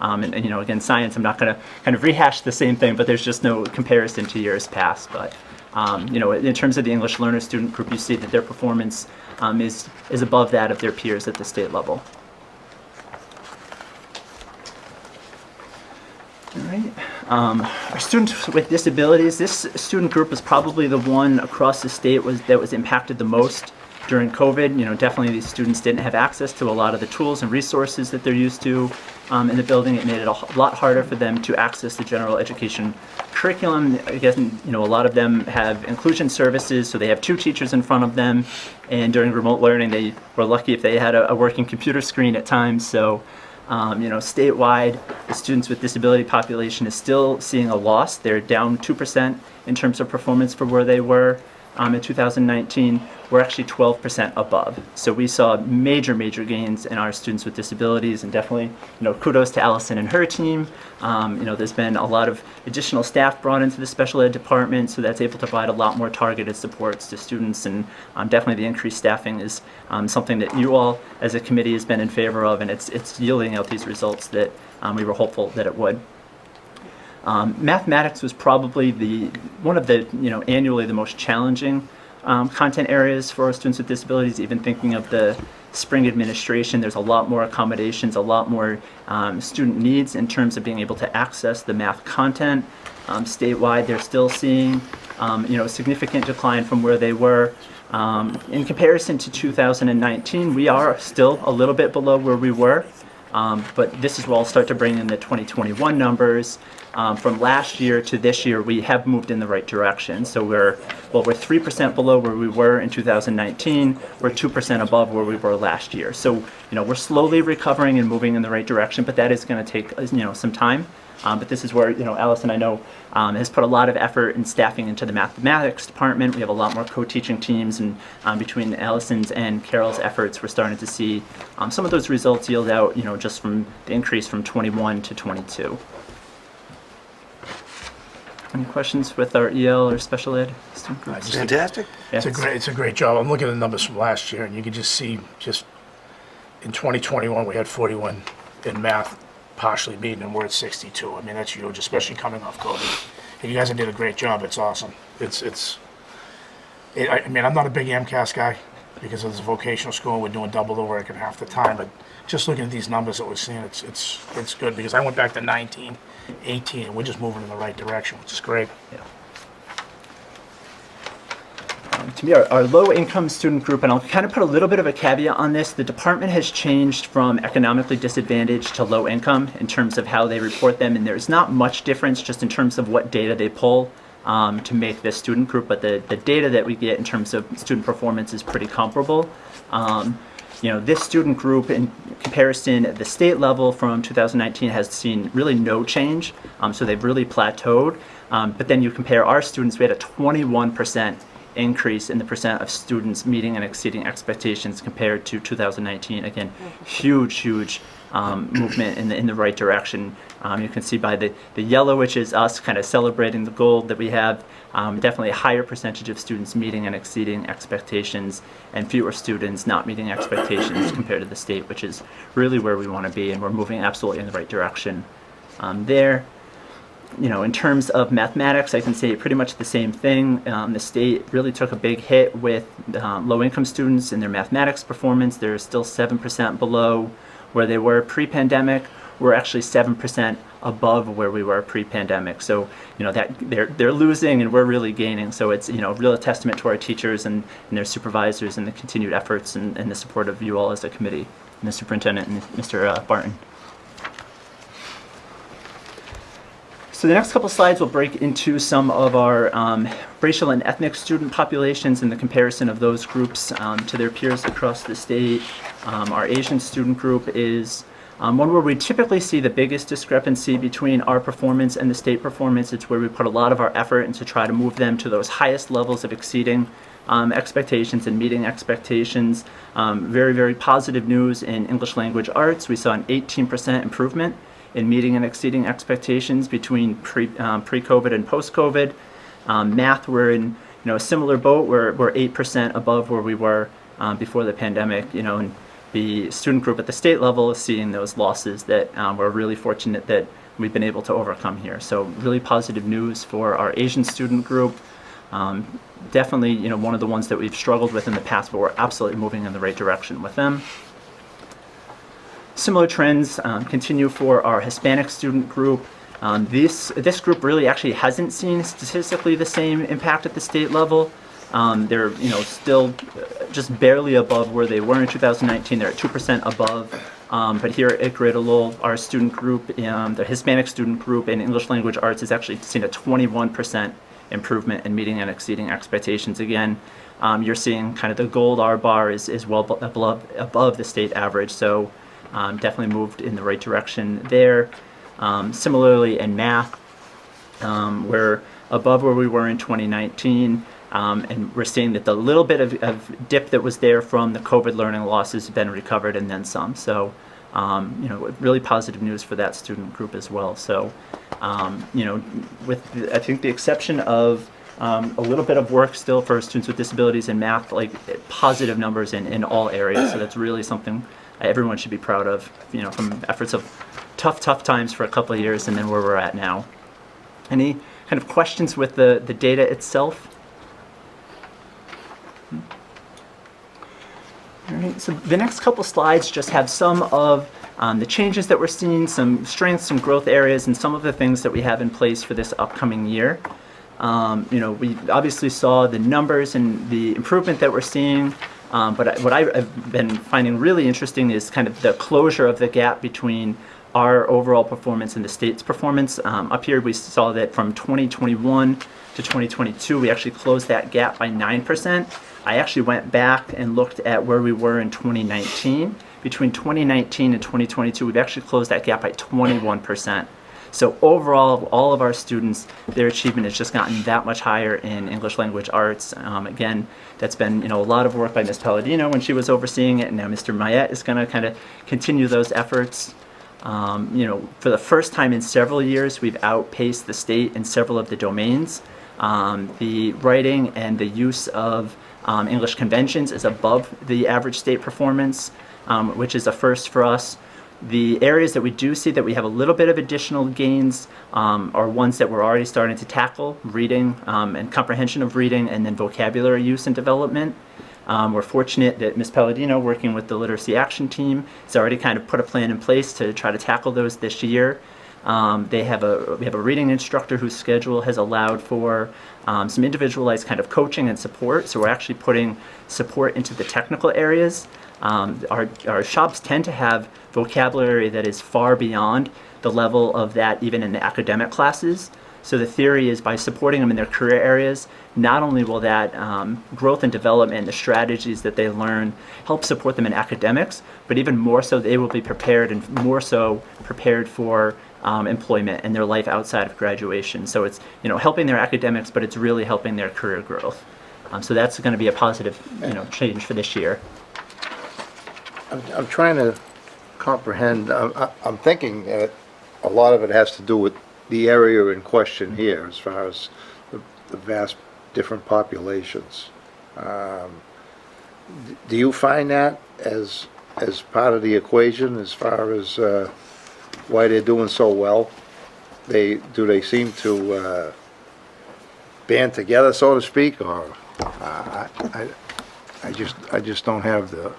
Again, science, I'm not going to kind of rehash the same thing, but there's just no comparison to years past. But, in terms of the English learner student group, you see that their performance is above that of their peers at the state level. All right. Our students with disabilities, this student group is probably the one across the state that was impacted the most during COVID. Definitely these students didn't have access to a lot of the tools and resources that they're used to in the building. It made it a lot harder for them to access the general education curriculum. I guess, a lot of them have inclusion services, so they have two teachers in front of them. And during remote learning, they were lucky if they had a working computer screen at times. So, statewide, the students with disability population is still seeing a loss. They're down 2% in terms of performance for where they were in 2019. We're actually 12% above. So we saw major gains in our students with disabilities, and definitely, kudos to Allison and her team. There's been a lot of additional staff brought into the special ed department, so that's able to provide a lot more targeted supports to students, and definitely the increased staffing is something that you all as a committee has been in favor of, and it's yielding out these results that we were hopeful that it would. Mathematics was probably one of the annually the most challenging content areas for our students with disabilities. Even thinking of the spring administration, there's a lot more accommodations, a lot more student needs in terms of being able to access the math content. Statewide, they're still seeing a significant decline from where they were. In comparison to 2019, we are still a little bit below where we were. But this is where I'll start to bring in the 2021 numbers. From last year to this year, we have moved in the right direction. So we're 3% below where we were in 2019. We're 2% above where we were last year. So, we're slowly recovering and moving in the right direction, but that is going to take, some time. But this is where, Allison, I know, has put a lot of effort in staffing into the mathematics department. We have a lot more co-teaching teams, and between Allison's and Carol's efforts, we're starting to see some of those results yield out, just from the increase from 21 to 22. Any questions with our EL or special ed student groups? Fantastic. It's a great job. I'm looking at the numbers from last year, and you can just see, in 2021, we had 41 in math partially beaten, and we're at 62. I mean, that's huge, especially coming off COVID. And you guys did a great job. It's awesome. I mean, I'm not a big MCAS guy because it's a vocational school, and we're doing double the work in half the time, but just looking at these numbers that we're seeing, it's good, because I went back to 19, 18, and we're just moving in the right direction, which is great. Yeah. To me, our low-income student group, and I'll kind of put a little bit of a caveat on this, the department has changed from economically disadvantaged to low income in terms of how they report them, and there's not much difference just in terms of what data they pull to make this student group, but the data that we get in terms of student performance is pretty comparable. This student group, in comparison at the state level from 2019, has seen really no change, so they've really plateaued. But then you compare our students, we had a 21% increase in the percent of students meeting and exceeding expectations compared to 2019. Again, huge movement in the right direction. You can see by the yellow, which is us kind of celebrating the goal that we have, definitely a higher percentage of students meeting and exceeding expectations, and fewer students not meeting expectations compared to the state, which is really where we want to be, and we're moving absolutely in the right direction there. In terms of mathematics, I can say pretty much the same thing. The state really took a big hit with low-income students in their mathematics performance. They're still 7% below where they were pre-pandemic. We're actually 7% above where we were pre-pandemic. So, that they're losing and we're really gaining. So it's, a real testament to our teachers and their supervisors and the continued efforts and the support of you all as a committee, and the superintendent and Mr. Barton. So the next couple slides will break into some of our racial and ethnic student populations and the comparison of those groups to their peers across the state. Our Asian student group is one where we typically see the biggest discrepancy between our performance and the state performance. It's where we put a lot of our effort into try to move them to those highest levels of exceeding expectations and meeting expectations. Very, very positive news in English language arts. We saw an 18% improvement in meeting and exceeding expectations between pre-COVID and post-COVID. Math, we're in a similar boat. We're 8% above where we were before the pandemic. And the student group at the state level is seeing those losses that we're really fortunate that we've been able to overcome here. So really positive news for our Asian student group. Definitely, one of the ones that we've struggled with in the past, but we're absolutely moving in the right direction with them. Similar trends continue for our Hispanic student group. This group really actually hasn't seen statistically the same impact at the state level. They're still just barely above where they were in 2019. They're at 2% above. But here at Greater Lowell, our student group, the Hispanic student group in English language arts has actually seen a 21% improvement in meeting and exceeding expectations. Again, you're seeing kind of the gold R bar is well above the state average. So definitely moved in the right direction there. Similarly in math, we're above where we were in 2019, and we're seeing that the little bit of dip that was there from the COVID learning losses has been recovered and then some. So, really positive news for that student group as well. So, with I think the exception of a little bit of work still for students with disabilities in math, like positive numbers in all areas. So that's really something everyone should be proud of, from efforts of tough times for a couple of years and then where we're at now. Any kind of questions with the data itself? All right, so the next couple slides just have some of the changes that we're seeing, some strengths, some growth areas, and some of the things that we have in place for this upcoming year. We obviously saw the numbers and the improvement that we're seeing What I've been finding really interesting is kind of the closure of the gap between our overall performance and the state's performance. Up here we saw that from 2021 to 2022, we actually closed that gap by 9%. I actually went back and looked at where we were in 2019. Between 2019 and 2022, we've actually closed that gap by 21%. So overall, all of our students, their achievement has just gotten that much higher in English language arts. Again, that's been a lot of work by Ms. Palladino when she was overseeing it, and now Mr. Mayette is going to kind of continue those efforts. For the first time in several years, we've outpaced the state in several of the domains. The writing and the use of English conventions is above the average state performance, which is a first for us. The areas that we do see that we have a little bit of additional gains are ones that we're already starting to tackle: reading and comprehension of reading, and then vocabulary use and development. We're fortunate that Ms. Palladino, working with the Literacy Action Team, has already kind of put a plan in place to try to tackle those this year. We have a reading instructor whose schedule has allowed for some individualized kind of coaching and support. So we're actually putting support into the technical areas. Our shops tend to have vocabulary that is far beyond the level of that even in the academic classes. So the theory is by supporting them in their career areas, not only will that growth and development, the strategies that they learn, help support them in academics, but even more so they will be prepared and more so prepared for employment and their life outside of graduation. So it's helping their academics, but it's really helping their career growth. So that's going to be a positive change for this year. I'm trying to comprehend, I'm thinking that a lot of it has to do with the area in question here, as far as the vast different populations. Do you find that as part of the equation, as far as why they're doing so well? Do they seem to band together, so to speak, or I just don't have the.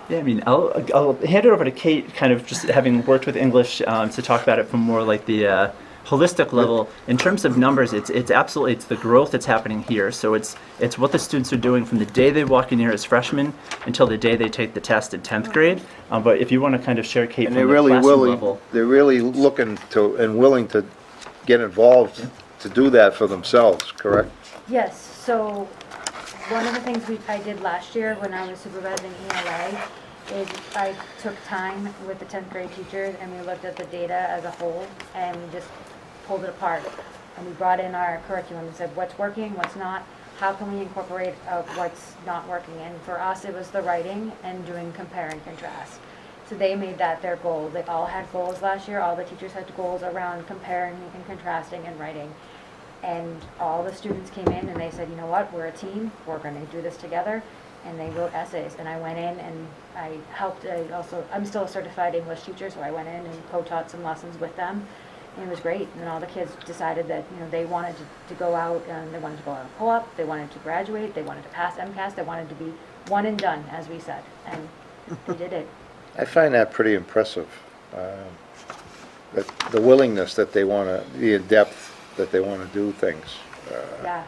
Yeah, I mean, I'll hand it over to Kate, kind of just having worked with English to talk about it from more like the holistic level. In terms of numbers, it's absolutely, it's the growth that's happening here. So it's what the students are doing from the day they walk in here as freshmen until the day they take the test in 10th grade. But if you want to kind of share, Kate, And from the classroom level. they're really looking to and willing to get involved to do that for themselves, correct? Yes, so one of the things I did last year when I was supervising ELA is I took time with the 10th grade teachers and we looked at the data as a whole and we just pulled it apart. And we brought in our curriculum and said what's working, what's not, how can we incorporate what's not working. And for us it was the writing and doing compare and contrast. So they made that their goal. They all had goals last year. All the teachers had goals around comparing and contrasting and writing. And all the students came in and they said, you know what, we're a team, we're going to do this together. And they wrote essays. And I went in and I helped. I'm still a certified English teacher, so I went in and co-taught some lessons with them. And it was great. And all the kids decided that they wanted to go out and they wanted to go on a co-op, they wanted to graduate, they wanted to pass MCAS, they wanted to be one and done, as we said. And they did it. I find that pretty impressive. That the willingness that they want to, the depth that they want to do things. Yeah.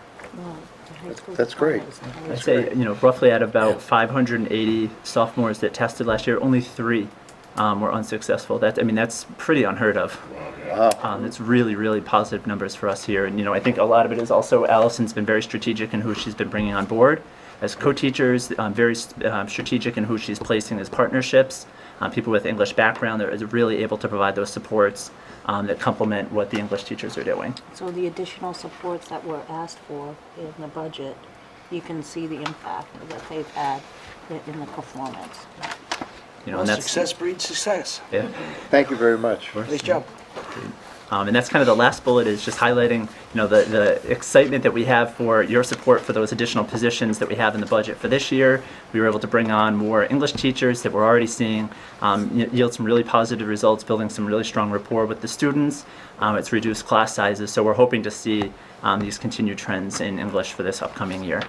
That's great. I'd say, roughly out of about 580 sophomores that tested last year, only 3 were unsuccessful. That's pretty unheard of. Wow. It's really, really positive numbers for us here. And, I think a lot of it is also Allison's been very strategic in who she's been bringing on board as co-teachers, very strategic in who she's placing as partnerships. People with English background that are really able to provide those supports that complement what the English teachers are doing. So the additional supports that were asked for in the budget, you can see the impact that they've had in the performance. And that's, success breeds success. yeah. Thank you very much. Nice job. And that's kind of the last bullet, is just highlighting, the excitement that we have for your support for those additional positions that we have in the budget for this year. We were able to bring on more English teachers that we're already seeing yield some really positive results, building some really strong rapport with the students. It's reduced class sizes, so we're hoping to see these continued trends in English for this upcoming year.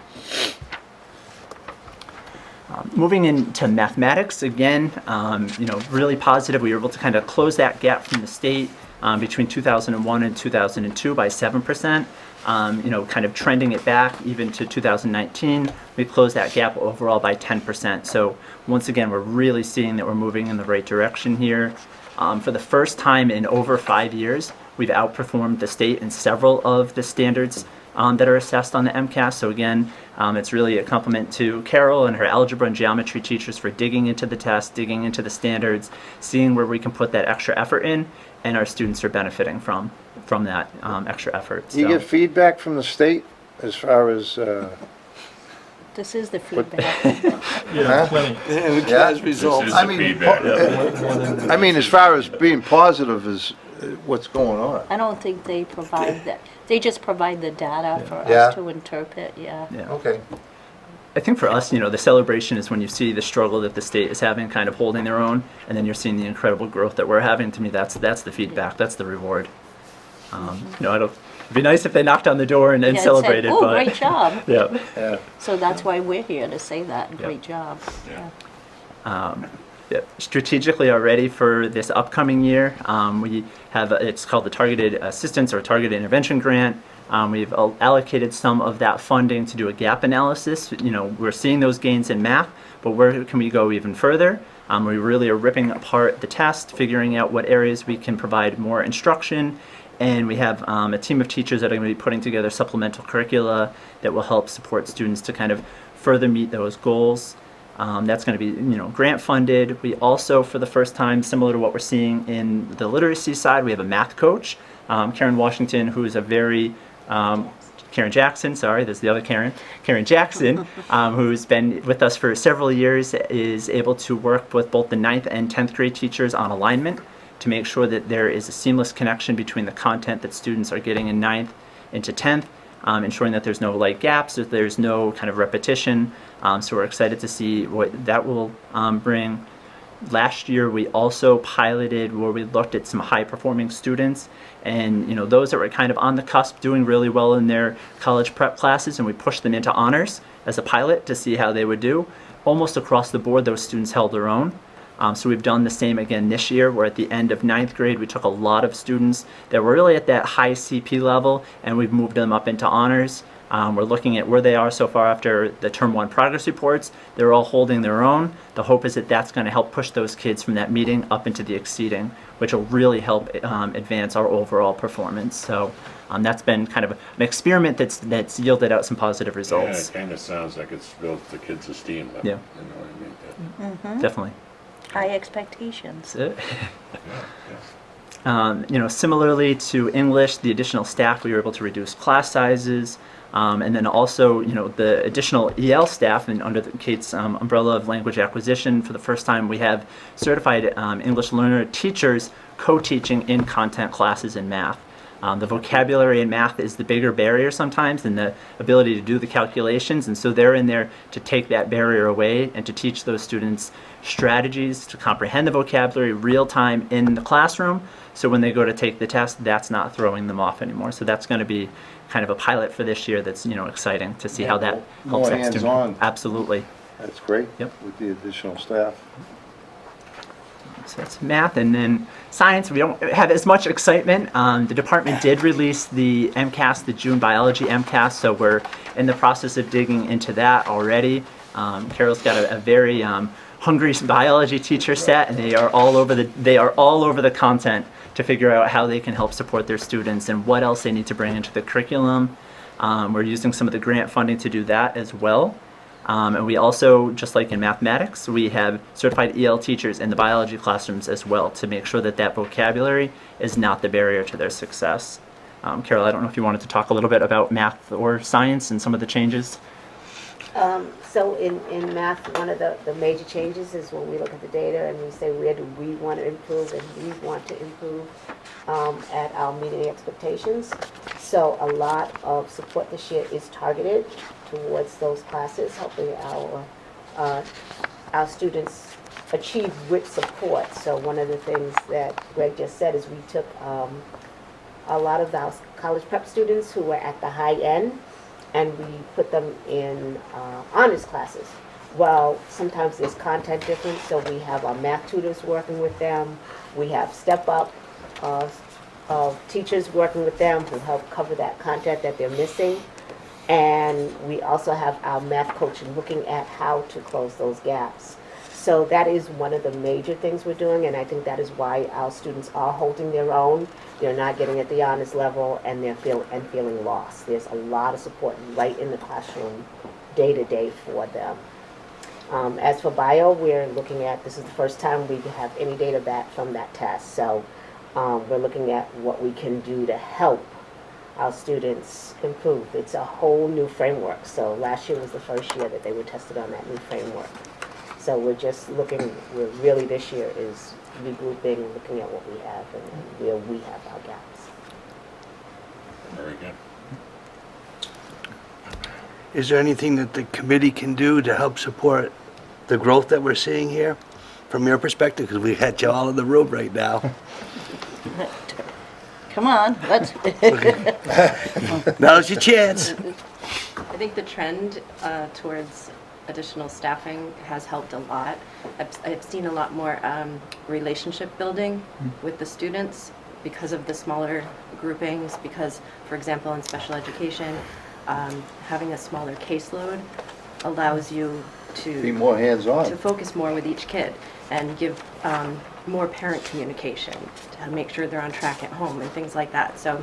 Moving into mathematics, again, really positive. We were able to kind of close that gap from the state. between 2001 and 2002 by 7%. Kind of trending it back even to 2019, we closed that gap overall by 10%. So once again, we're really seeing that we're moving in the right direction here. For the first time in over 5 years, we've outperformed the state in several of the standards that are assessed on the MCAS. So again, it's really a compliment to Carol and her algebra and geometry teachers for digging into the test, digging into the standards, seeing where we can put that extra effort in, and our students are benefiting from that extra effort. Do you get feedback from the state as far as, This is the feedback. Yeah, plenty. And we Yeah. has results. This is the feedback. I mean, as far as being positive is what's going on? I don't think they provide that. They just provide the data for Yeah. us to interpret, yeah. Yeah. Okay. I think for us, the celebration is when you see the struggle that the state is having, kind of holding their own, and then you're seeing the incredible growth that we're having. To me, that's the feedback. That's the reward. It'd be nice if they knocked on the door and Yeah, and celebrated, said, "Oh, but great job." yeah. Yeah. So that's why we're here to say that. Great job. Yeah. Yeah. Strategically already for this upcoming year, we have it's called the Targeted Assistance or Targeted Intervention Grant. We've allocated some of that funding to do a gap analysis. We're seeing those gains in math, but where can we go even further? We really are ripping apart the test, figuring out what areas we can provide more instruction, and we have a team of teachers that are going to be putting together supplemental curricula that will help support students to kind of further meet those goals. That's going to be, grant funded. We also, for the first time, similar to what we're seeing in the literacy side, we have a math coach, Karen Washington, who is a very Karen Jackson, sorry, there's the other Karen. Karen Jackson, who's been with us for several years, is able to work with both the 9th and 10th grade teachers on alignment to make sure that there is a seamless connection between the content that students are getting in 9th into 10th, ensuring that there's no light gaps, that there's no kind of repetition. So we're excited to see what that will bring. Last year, we also piloted where we looked at some high-performing students, and those that were kind of on the cusp, doing really well in their college prep classes, and we pushed them into honors as a pilot to see how they would do. Almost across the board, those students held their own. So we've done the same again this year, where at the end of 9th grade, we took a lot of students that were really at that high CP level, and we've moved them up into honors. We're looking at where they are so far after the Term 1 progress reports. They're all holding their own. The hope is that that's going to help push those kids from that meeting up into the exceeding, which will really help advance our overall performance. So that's been kind of an experiment that's yielded out some positive Yeah, results. it kind of sounds like it's built the kids' esteem up. Yeah. You know what I mean? Mm-hmm. Definitely. High expectations. That's it. Yeah. Similarly to English, the additional staff, we were able to reduce class sizes. And then also, the additional EL staff, and under Kate's umbrella of language acquisition, for the first time we have certified English learner teachers co-teaching in content classes in math. The vocabulary in math is the bigger barrier sometimes than the ability to do the calculations, and so they're in there to take that barrier away and to teach those students strategies to comprehend the vocabulary real time in the classroom, so when they go to take the test, that's not throwing them off anymore. So that's going to be kind of a pilot for this year that's exciting to see how that more helps that student. hands-on. Absolutely. That's great. Yep. With the additional staff. So that's math, and then science. We don't have as much excitement. The department did release the MCAS, the June biology MCAS, so we're in the process of digging into that already. Carol's got a very hungry biology teacher set, and they are all over the content to figure out how they can help support their students and what else they need to bring into the curriculum. We're using some of the grant funding to do that as well. And we also, just like in mathematics, we have certified EL teachers in the biology classrooms as well to make sure that that vocabulary is not the barrier to their success. Carol, I don't know if you wanted to talk a little bit about math or science and some of the changes. So in math, one of the major changes is when we look at the data and we say where do we want to improve and we want to improve at our meeting expectations. So a lot of support this year is targeted towards those classes, helping our students achieve with support. So one of the things that Greg just said is we took a lot of our college prep students who were at the high end, and we put them in honors classes. Well, sometimes there's content difference, so we have our math tutors working with them. We have step-up of teachers working with them who help cover that content that they're missing. And we also have our math coaching looking at how to close those gaps. So that is one of the major things we're doing, and I think that is why our students are holding their own. They're not getting at the honors level, and they're feeling lost. There's a lot of support right in the classroom, day to day for them. As for bio, we're looking at, this is the first time we have any data back from that test. So we're looking at what we can do to help our students improve. It's a whole new framework. So last year was the first year that they were tested on that new framework. So we're just looking, we're really this year is regrouping, looking at what we have and where we have our gaps. Very good. Is there anything that the committee can do to help support the growth that we're seeing here, from your perspective? Because we had you all in the room right now. Come on, let's. Now's your chance. I think the trend towards additional staffing has helped a lot. I've seen a lot more relationship building with the students because of the smaller groupings, because, for example, in special education, having a smaller caseload allows you to Be more hands-on. to focus more with each kid and give more parent communication to make sure they're on track at home and things like that. So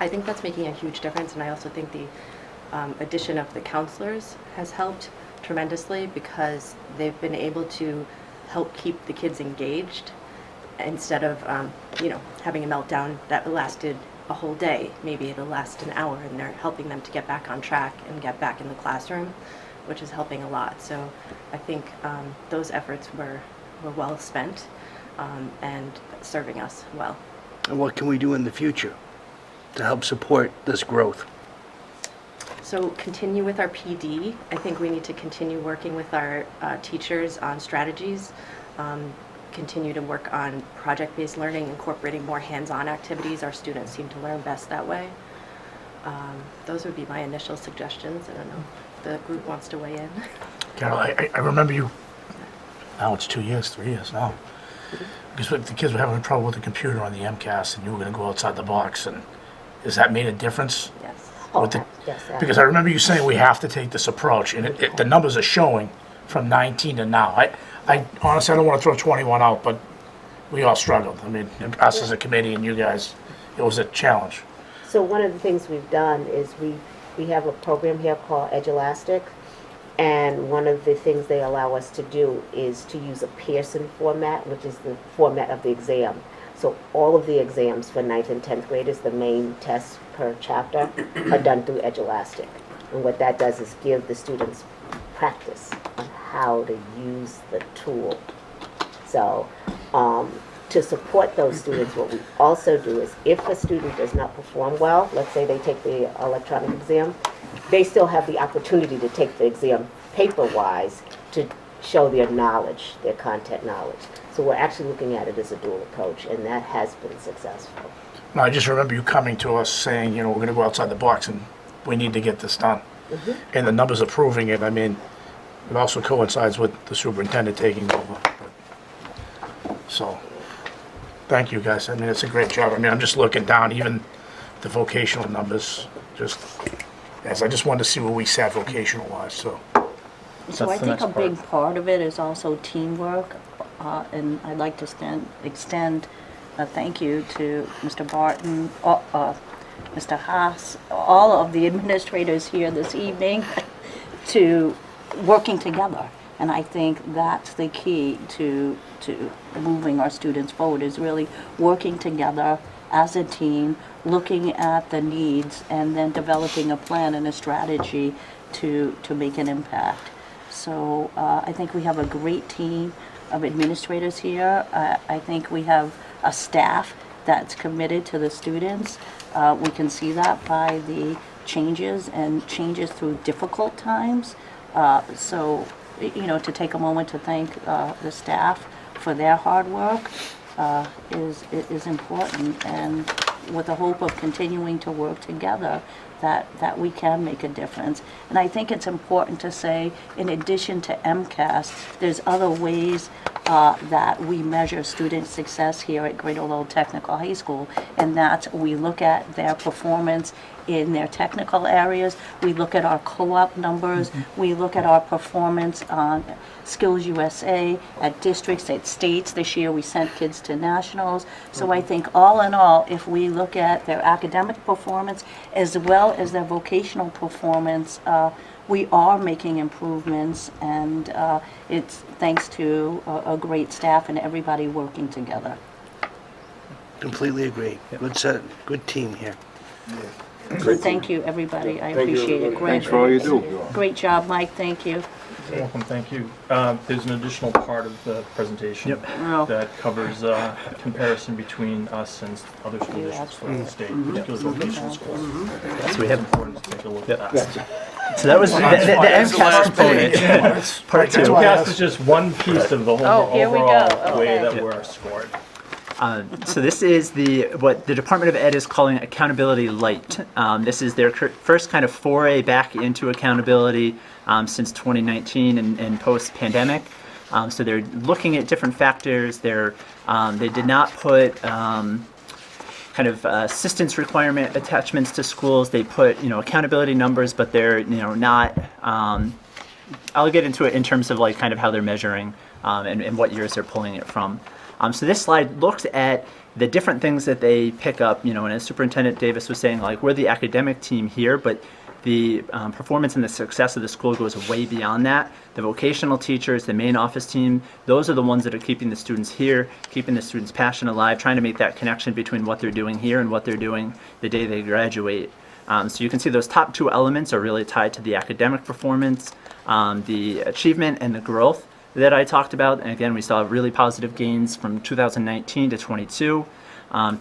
I think that's making a huge difference, and I also think the addition of the counselors has helped tremendously because they've been able to help keep the kids engaged instead of having a meltdown that lasted a whole day. Maybe it'll last an hour, and they're helping them to get back on track and get back in the classroom, which is helping a lot. So I think those efforts were well spent and serving us well. And what can we do in the future to help support this growth? So continue with our PD. I think we need to continue working with our teachers on strategies, continue to work on project-based learning, incorporating more hands-on activities. Our students seem to learn best that way. Those would be my initial suggestions. I don't know if the group wants to weigh in. Carol, I remember you, now it's 2 years, 3 years now. Because the kids were having trouble with the computer on the MCAS, and you were going to go outside the box. And has that made a difference? Yes. Yes, Because I remember you saying we have to take this approach, and the numbers are showing from 19 to now. I honestly, I don't want to throw 21 out, but we all struggled. I mean, us as a committee and you guys, it was a challenge. So one of the things we've done is we have a program here called EdgeElastic, and one of the things they allow us to do is to use a Pearson format, which is the format of the exam. So all of the exams for 9th and 10th graders, the main tests per chapter, are done through EdgeElastic. And what that does is give the students practice on how to use the tool. So to support those students, what we also do is if a student does not perform well, let's say they take the electronic exam, they still have the opportunity to take the exam paper-wise to show their knowledge, their content knowledge. So we're actually looking at it as a dual approach, and that has been successful. No, I just remember you coming to us saying, we're going to go outside the box and we need to get this done. And the numbers are proving it. I mean, it also coincides with the superintendent taking over. So, thank you guys. I mean, it's a great job. I mean, I'm just looking down, even the vocational numbers, I just wanted to see where we sat vocational-wise, so. So I think a big part of it is also teamwork, and I'd like to extend a thank you to Mr. Barton, Mr. Haas, all of the administrators here this evening to working together. And I think that's the key to moving our students forward, is really working together as a team, looking at the needs, and then developing a plan and a strategy to make an impact. So I think we have a great team of administrators here. I think we have a staff that's committed to the students. We can see that by the changes through difficult times. So, to take a moment to thank the staff for their hard work is important, and with the hope of continuing to work together, that we can make a difference. And I think it's important to say, in addition to MCAS, there's other ways that we measure student success here at Greater Lowell Technical High School, and that's we look at their performance in their technical areas, we look at our co-op numbers, we look at our performance on Skills USA, at districts, at states. This year we sent kids to nationals. So I think all in all, if we look at their academic performance as well as their vocational performance, we are making improvements, and it's thanks to a great staff and everybody working together. Completely agree. Good team here. So thank you, everybody. I Thank you, appreciate it. everybody. Grant, Thanks for all you do. great job, Mike. Thank you. You're welcome, thank you. There's an additional part of the presentation Oh. that covers a comparison between us and other school districts throughout the state, particularly vocational schools. So we have Important to take a look at that. So that was the MCAS component. Part two. MCAS is just one piece of the whole Oh, here we go. overall way Okay. that we're scored. So this is what the Department of Ed is calling Accountability Light. This is their first kind of foray back into accountability since 2019 and post-pandemic. So they're looking at different factors. They did not put kind of assistance requirement attachments to schools. They put accountability numbers, but they're not. I'll get into it in terms of like kind of how they're measuring and what years they're pulling it from. So this slide looks at the different things that they pick up, and as Superintendent Davis was saying, like we're the academic team here, but the performance and the success of the school goes way beyond that. The vocational teachers, the main office team, those are the ones that are keeping the students here, keeping the students' passion alive, trying to make that connection between what they're doing here and what they're doing the day they graduate. So you can see those top two elements are really tied to the academic performance, the achievement and the growth that I talked about. And again, we saw really positive gains from 2019 to 22.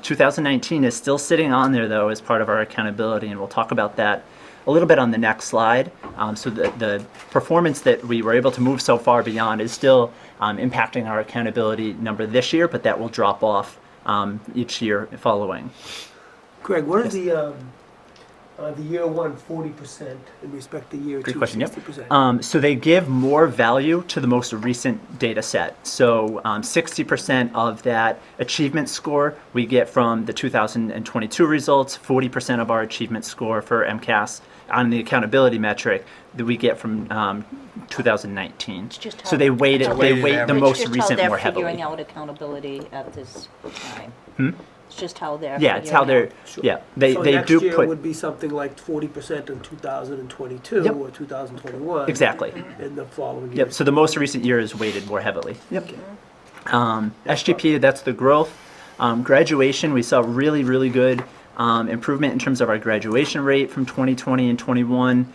2019 is still sitting on there though as part of our accountability, and we'll talk about that a little bit on the next slide. So the performance that we were able to move so far beyond is still impacting our accountability number this year, but that will drop off each year following. Greg, what is the year one 40% in respect to year Great two question. 60%? Yep. So they give more value to the most recent data set. So 60% of that achievement score we get from the 2022 results. 40% of our achievement score for MCAS on the accountability metric that we get from 2019. It's just So they weight it. They weight the most It's just recent how more they're heavily. figuring out accountability at this time. It's just how they're Yeah, it's how they're. Sure. Yeah, they So do next year put would be something like 40% in 2022 Yep. or 2021. exactly. In the following year. Yep. So the most recent year is weighted more heavily. Yep. SGP, that's the growth. Graduation, we saw really, really good improvement in terms of our graduation rate from 2020 and 21.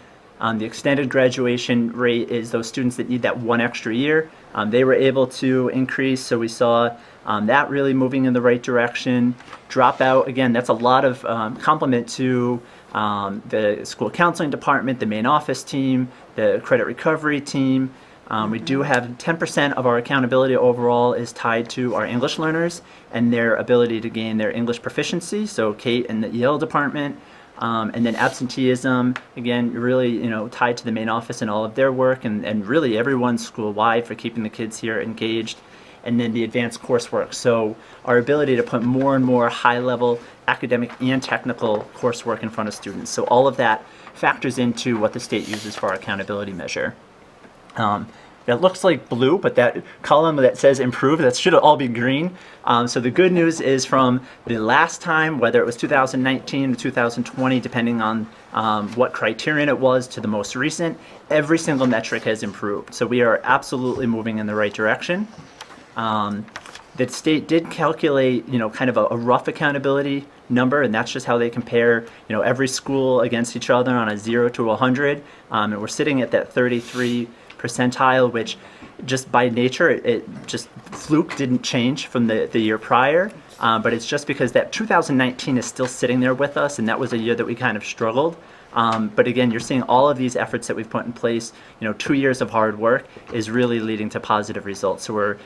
The extended graduation rate is those students that need that one extra year. They were able to increase, so we saw that really moving in the right direction. Dropout, again, that's a lot of compliment to the school counseling department, the main office team, the credit recovery team. We do have 10% of our accountability overall is tied to our English learners and their ability to gain their English proficiency. So Kate and the EL department. And then absenteeism, again, really, tied to the main office and all of their work, and really everyone school-wide for keeping the kids here engaged. And then the advanced coursework. So our ability to put more and more high-level academic and technical coursework in front of students. So all of that factors into what the state uses for our accountability measure. It looks like blue, but that column that says improve, that should all be green. So the good news is from the last time, whether it was 2019 or 2020, depending on what criterion it was, to the most recent, every single metric has improved. So we are absolutely moving in the right direction. The state did calculate, kind of a rough accountability number, and that's just how they compare, every school against each other on a 0 to 100. And we're sitting at that 33 percentile, which just by nature, it just fluke didn't change from the year prior. But it's just because that 2019 is still sitting there with us, and that was a year that we kind of struggled. But again, you're seeing all of these efforts that we've put in place, 2 years of hard work is really leading to positive results. So we're,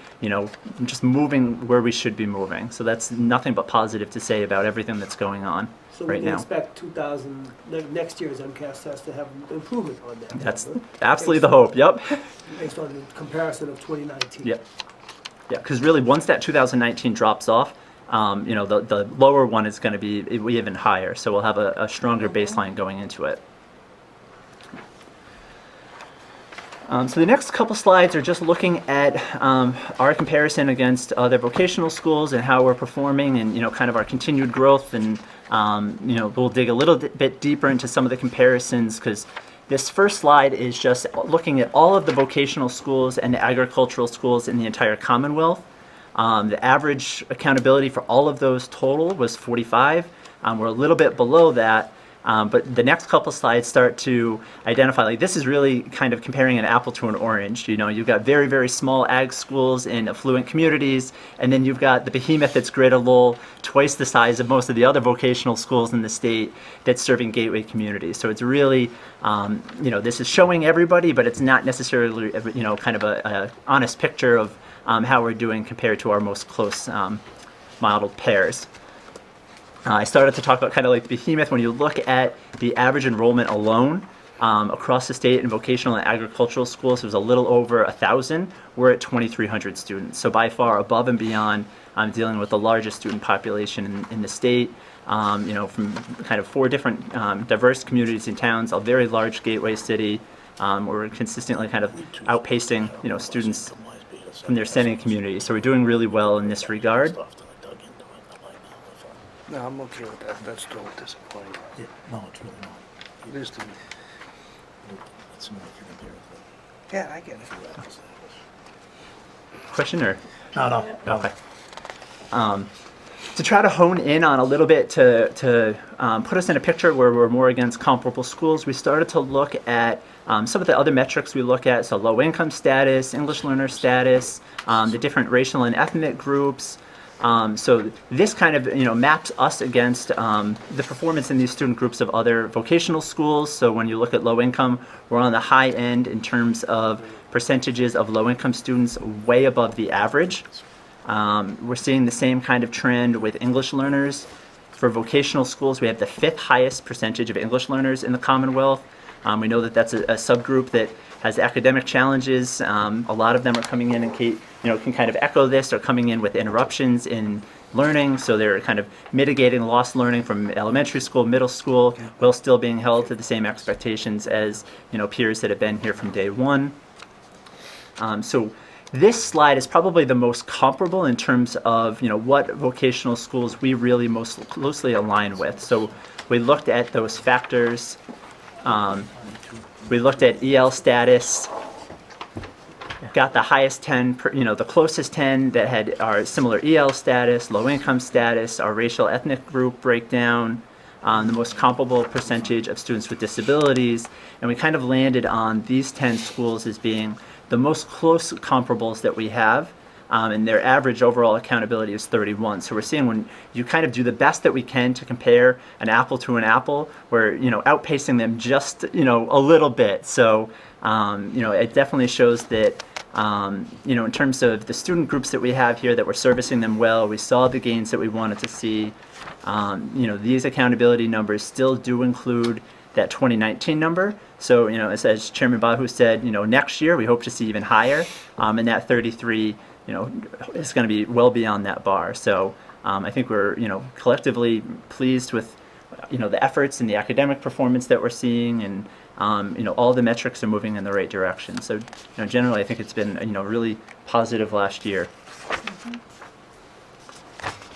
just moving where we should be moving. So that's nothing but positive to say about everything that's going on So right we can now. expect next year's MCAS test to have improvement on that. That's number, absolutely the hope. Yep. based on the comparison of 2019. Yep. Yeah, because really, once that 2019 drops off, you know, the lower one is going to be even higher. So we'll have a stronger baseline going into it. So the next couple slides are just looking at our comparison against other vocational schools and how we're performing, and you know, kind of our continued growth. And you know, we'll dig a little bit deeper into some of the comparisons, because this first slide is just looking at all of the vocational schools and the agricultural schools in the entire Commonwealth. The average accountability for all of those total was 45. We're a little bit below that. But the next couple slides start to identify, like, this is really kind of comparing an apple to an orange. You know, you've got very, very small ag schools in affluent communities, and then you've got the behemoth that's Greater Lowell, twice the size of most of the other vocational schools in the state, that's serving gateway communities. So it's really, you know, this is showing everybody, but it's not necessarily, you know, kind of a honest picture of how we're doing compared to our most close modeled pairs. I started to talk about kind of like the behemoth. When you look at the average enrollment alone across the state in vocational and agricultural schools, it was a little over 1,000. We're at 2,300 students. So by far above and beyond dealing with the largest student population in the state. You know, from kind of 4 different diverse communities and towns, a very large gateway city. We're consistently kind of outpacing, you know, students from their setting community. So we're doing really well in this regard. No, I'm okay with that. That's still disappointing. Yeah, no, it's really not. It is to me. It's not if you compare it. Yeah, I get it. Question or? No. Okay. To try to hone in on a little bit to put us in a picture where we're more against comparable schools, we started to look at some of the other metrics we look at, so low income status, English learner status, the different racial and ethnic groups. So this kind of, you know, maps us against the performance in these student groups of other vocational schools. So when you look at low income, we're on the high end in terms of percentages of low income students, way above the average. We're seeing the same kind of trend with English learners. For vocational schools, we have the 5th highest percentage of English learners in the Commonwealth. We know that that's a subgroup that has academic challenges. A lot of them are coming in and can kind of echo this, or coming in with interruptions in learning, so they're kind of mitigating lost learning from elementary school, middle school, while still being held to the same expectations as, you know, peers that have been here from day one. So this slide is probably the most comparable in terms of, you know, what vocational schools we really most closely align with. So we looked at those factors. We looked at EL status, got the highest 10, you know, the closest 10 that had our similar EL status, low income status, our racial ethnic group breakdown, the most comparable percentage of students with disabilities, and we kind of landed on these 10 schools as being the most close comparables that we have. And their average overall accountability is 31. So we're seeing when you kind of do the best that we can to compare an apple to an apple, we're, you know, outpacing them just, you know, a little bit. So, you know, it definitely shows that, you know, in terms of the student groups that we have here, that we're servicing them well. We saw the gains that we wanted to see. You know, these accountability numbers still do include that 2019 number. So, you know, as Chairman Bahu said, you know, next year we hope to see even higher, and that 33, you know, it's going to be well beyond that bar. So I think we're, you know, collectively pleased with, you know, the efforts and the academic performance that we're seeing, and you know, all the metrics are moving in the right direction. So, you know, generally I think it's been, you know, really positive last year.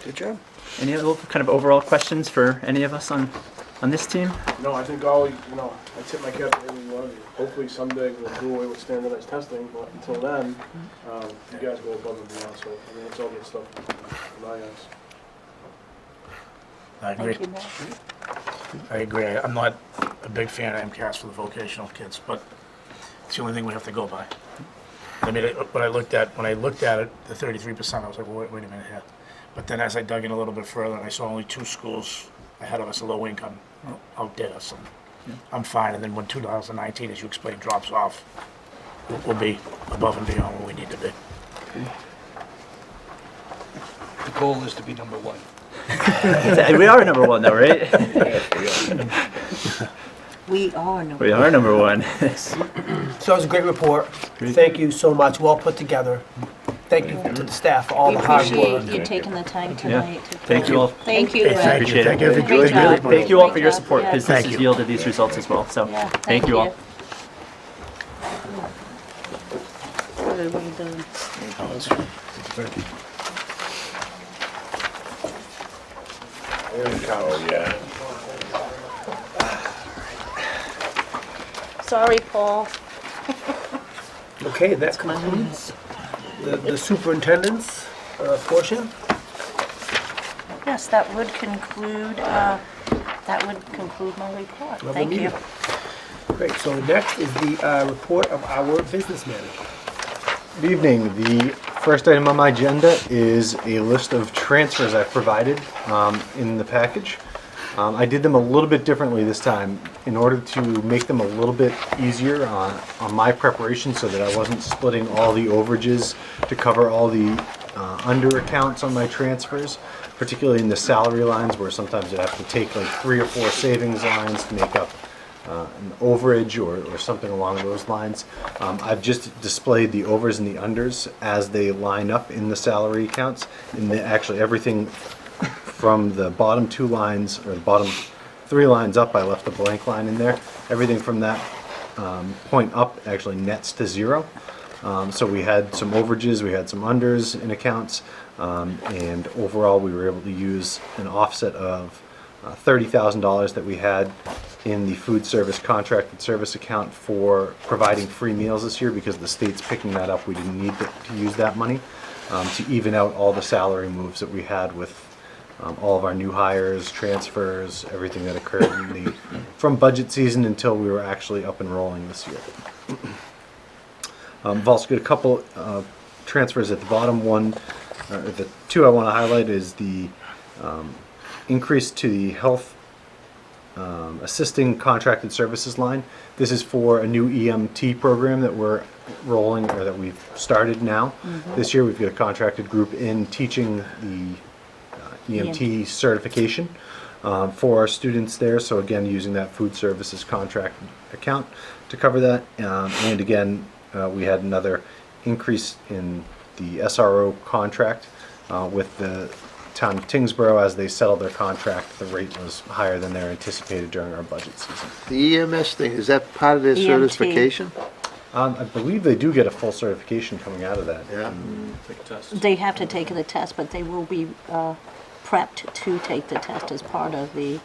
Good job. Any other kind of overall questions for any of us on this team? No, I think all, you know, I tip my cap to every one of you. Hopefully someday we'll do away with standardized testing, but until then, you guys go above and beyond, so, I mean, it's all good stuff in my eyes. I agree. Thank you, Matt. I agree. I'm not a big fan of MCAS for the vocational kids, but it's the only thing we have to go by. I mean, when I looked at it, the 33%, I was like, well, wait a minute here. But then as I dug in a little bit further, and I saw only 2 schools ahead of us, low income, outdid us, and I'm fine. And then when 2019, as you explained, drops off, we'll be above and beyond where we need to be. The goal is to be number 1. We are number 1 though, right? We are number We are number 1. So it was a great report. Thank you so much. Well put together. thank you to the staff for all We the hard appreciate work. you taking the time tonight. to Thank you all. Thank you. Thank you. Appreciate it. Thank you. Great Really, job. thank you all for Great your job. support, Yeah. because this Thank has you. yielded these results as well, so, Yeah, thank you all. Good, well done. Oh, yeah. Sorry, Paul. Okay, that concludes the superintendent's portion. Yes, that would conclude my report. of the Thank you. meeting. Great, so next is the report of our business manager. Good evening. The first item on my agenda is a list of transfers I've provided in the package. I did them a little bit differently this time in order to make them a little bit easier on my preparation so that I wasn't splitting all the overages to cover all the under accounts on my transfers, particularly in the salary lines where sometimes I'd have to take like 3 or 4 savings lines to make up an overage or something along those lines. I've just displayed the overs and the unders as they line up in the salary accounts. And actually everything from the bottom 2 lines, or the bottom 3 lines up, I left a blank line in there. Everything from that point up actually nets to 0. So we had some overages, we had some unders in accounts, and overall we were able to use an offset of $30,000 that we had in the food service contracted service account for providing free meals this year, because the state's picking that up. We didn't need to use that money to even out all the salary moves that we had with all of our new hires, transfers, everything that occurred from budget season until we were actually up and rolling this year. I've also got a couple transfers at the bottom. One, the 2 I want to highlight is the increase to the health assisting contracted services line. This is for a new EMT program that we're rolling, or that we've started now. This year we've got a contracted group in teaching the EMT certification for our students there. So again, using that food services contract account to cover that. And again, we had another increase in the SRO contract with the town of Tingsboro. As they settled their contract, the rate was higher than they're anticipated during our budget season. The EMS thing, is that part of their EMT. certification? I believe they do get a full certification coming out of that. Yeah. Take a test. They have to take the test, but they will be prepped to take the test as part of this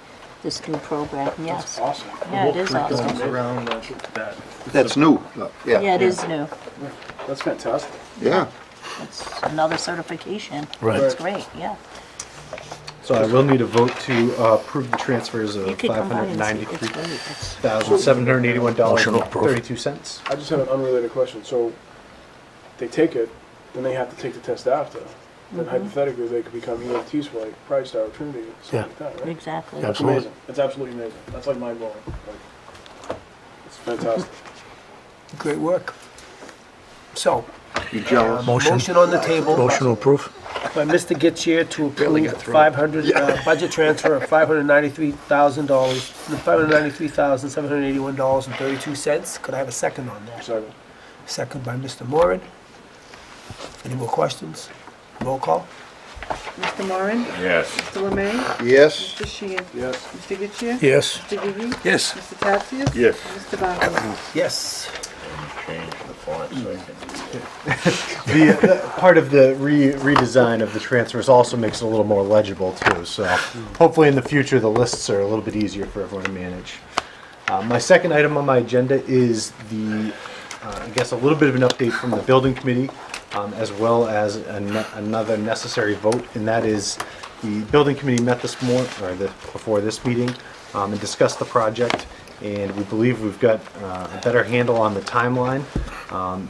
new program, yes. Awesome. Yeah, it is awesome. Around that. That's new. Yeah, it is new. That's fantastic. Yeah. It's another certification. Right. It's great, yeah. So I will need a vote to approve the transfers of You could come by and see. It's great. It's- $593,781.32. I just have an unrelated question. So they take it, then they have to take the test after. Then hypothetically, they could become EMTs for like Pride Star or Trinity, something like that, right? Exactly. That's Absolutely. amazing. It's absolutely amazing. That's like mind blowing. Like, it's fantastic. Great work. So, You jealous? motion on the table Motion to approve? by Mr. Getchia to approve 500, budget transfer of $593,000, $593,781.32. Could I have a second on that? Second. Second by Mr. Moran. Any more questions? Roll call? Mr. Moran? Yes. Mr. Lemay? Yes? Mr. Sheehan? Yes. Mr. Getchia? Yes. Mr. Gigi? Yes. Mr. Tatsias? Yes. Mr. Bahu? Yes. Change the font so I can. The part of the redesign of the transfers also makes it a little more legible too. So hopefully in the future the lists are a little bit easier for everyone to manage. My second item on my agenda is I guess a little bit of an update from the building committee, as well as another necessary vote, and that is the building committee met this morning, or before this meeting, and discussed the project. And we believe we've got a better handle on the timeline.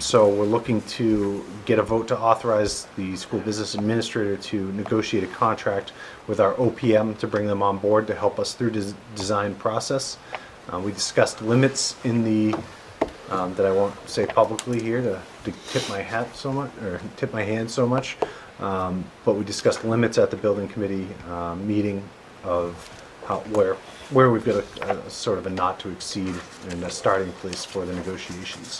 So we're looking to get a vote to authorize the school business administrator to negotiate a contract with our OPM to bring them on board to help us through the design process. We discussed limits in the, that I won't say publicly here to tip my hat so much, or tip my hand so much. But we discussed limits at the building committee meeting of where we've got a sort of a not to exceed and a starting place for the negotiations.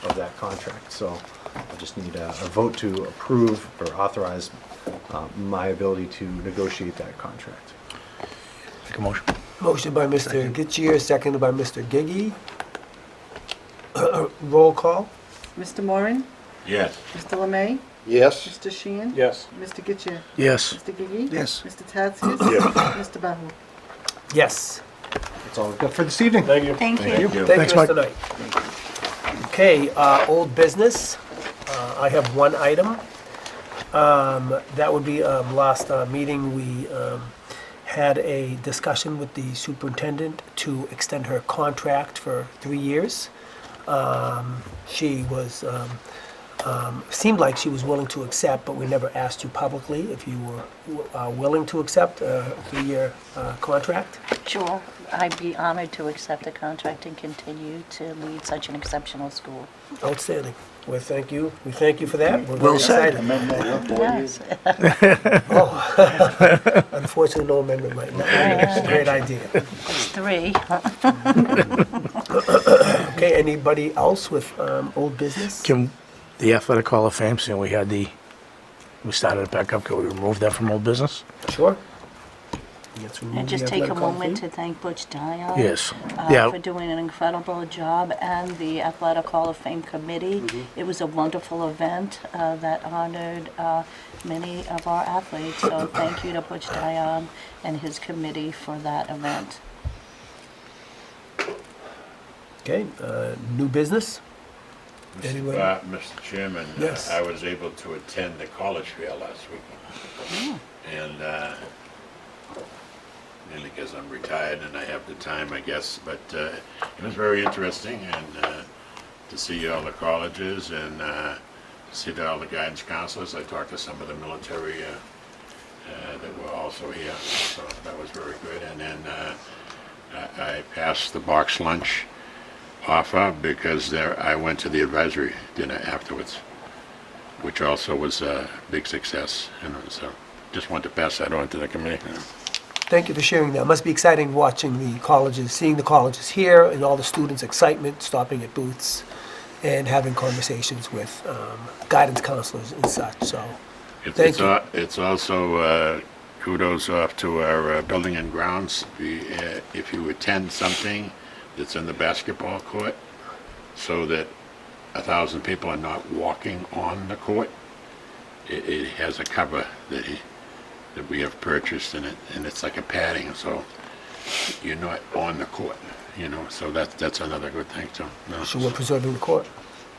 of that contract. So I just need a vote to approve or authorize my ability to negotiate that contract. Make a motion. Motion by Mr. Getchia, seconded by Mr. Gigi. Roll call? Mr. Moran? Yes. Mr. Lemay? Yes? Mr. Sheehan? Yes. Mr. Getchia? Yes. Mr. Gigi? Yes. Mr. Tatsias? Yes. Mr. Bahu? Yes. That's all I've got for this evening. Thank you. Thank Thank you. you. Thank Thanks, you, Mike. Mr. Knight. Okay, old business. I have one item. That would be, last meeting, we had a discussion with the superintendent to extend her contract for 3 years. She was, seemed like she was willing to accept, but we never asked you publicly if you were willing to accept a 3-year contract. Sure, I'd be honored to accept the contract and continue to lead such an exceptional school. Outstanding. Well, thank you. We thank you for that. We're very Well excited. said. Amend that up 4 years. Yes, Oh, unfortunately, no amendment right now. It's a great idea. it's 3. Okay, anybody else with old business? Can the Athletic Hall of Fame, saying we started it back up, can we remove that from old business? Sure. Let's remove And just the take a athletic hall moment fee. to thank Butch Dion. Yes. Yeah. For doing an incredible job, and the Athletic Hall of Fame Committee. It was a wonderful event that honored many of our athletes, so thank you to Butch Dion and his committee for that event. Okay, new business? Anyone? Mr. Chairman, Yes. I was able to attend the college fair last week. And mainly because I'm retired and I have the time, I guess, but it was very interesting and to see all the colleges and to see all the guidance counselors. I talked to some of the military that were also here, so that was very good. And then I passed the box lunch offer because I went to the advisory dinner afterwards, which also was a big success. And so just wanted to pass that on to the committee. Thank you for sharing that. It must be exciting watching the colleges, seeing the colleges here and all the students' excitement, stopping at booths and having conversations with guidance counselors and such, so thank you. It's also kudos off to our building and grounds. If you attend something that's in the basketball court, so that 1,000 people are not walking on the court, it has a cover that we have purchased in it, and it's like a padding, so you're not on the court, so that's another good thing too. No. So we're preserving the court.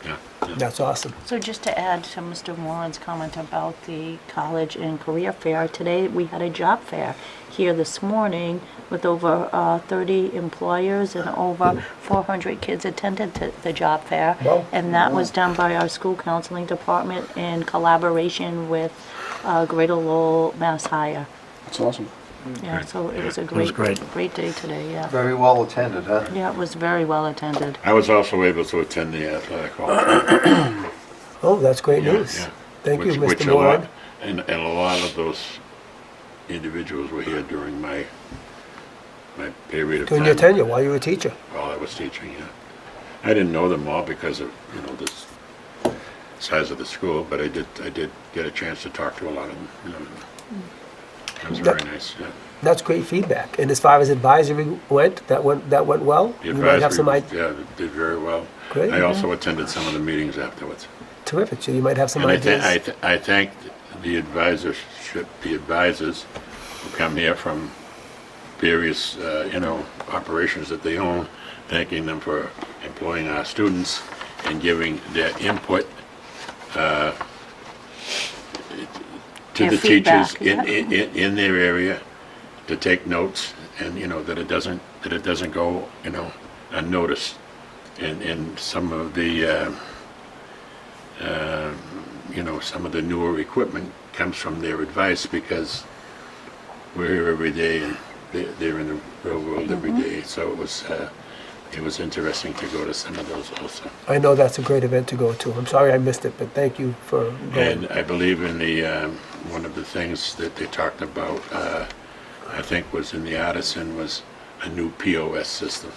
Yeah. That's awesome. So just to add to Mr. Warren's comment about the college and career fair, today we had a job fair here this morning with over 30 employers and over 400 kids attended to the job fair. Wow. And that was done by our school counseling department in collaboration with Greater Lowell Mass Higher. That's awesome. Yeah, so it was a was great great. day today, yeah. Very well attended, huh? Yeah, it was very well attended. I was also able to attend the athletic hall. Oh, that's great Yeah, news. yeah. Thank you, Which Mr. a lot- Moran. And a lot of those individuals were here during my period of time. During your tenure, while you were a teacher. While I was teaching, yeah. I didn't know them all because of, this size of the school, but I did get a chance to talk to a lot of them, It was very nice, yeah. That's great feedback. And as far as advisory went, that went well? The You might have some advisory, yeah, did very well. Great. I also attended some of the meetings afterwards. Terrific, so you might have some And ideas. I thank the advisors who come here from various, operations that they own, thanking them for employing our students and giving their input to Their the teachers feedback, in their area to take notes, and that it doesn't go unnoticed. And some of the some of the newer equipment comes from their advice, because we're here every day and they're in the real world every day. So it was interesting to go to some of those also. I know that's a great event to go to. I'm sorry I missed it, but thank you for going. And I believe in the one of the things that they talked about, I think was in the Addison, was a new POS system.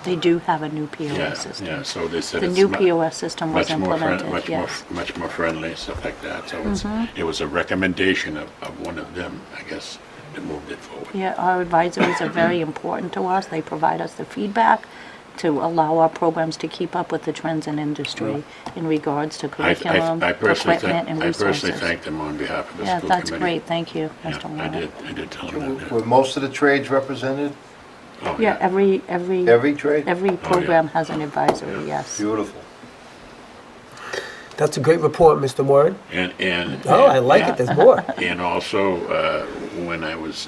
They do have a new POS Yeah, system. yeah, so they said The it's new POS system was much more implemented, yes. much more friendly, stuff like that. So Mhm. it was a recommendation of one of them, I guess, that moved it forward. Yeah, our advisories are very important to us. They provide us the feedback to allow our programs to keep up with the trends in industry in regards to curriculum, I personally equipment, and I personally resources. thank them on behalf of the Yeah, school that's committee. great, thank you, Yeah, Mr. I Warner. did tell them that. Were most of the trades represented? Oh, Yeah, every Every trade? every yeah. program has an advisory, yes. Beautiful. That's a great report, Mr. Warren. And Oh, I like yeah. it, there's more. And also, when I was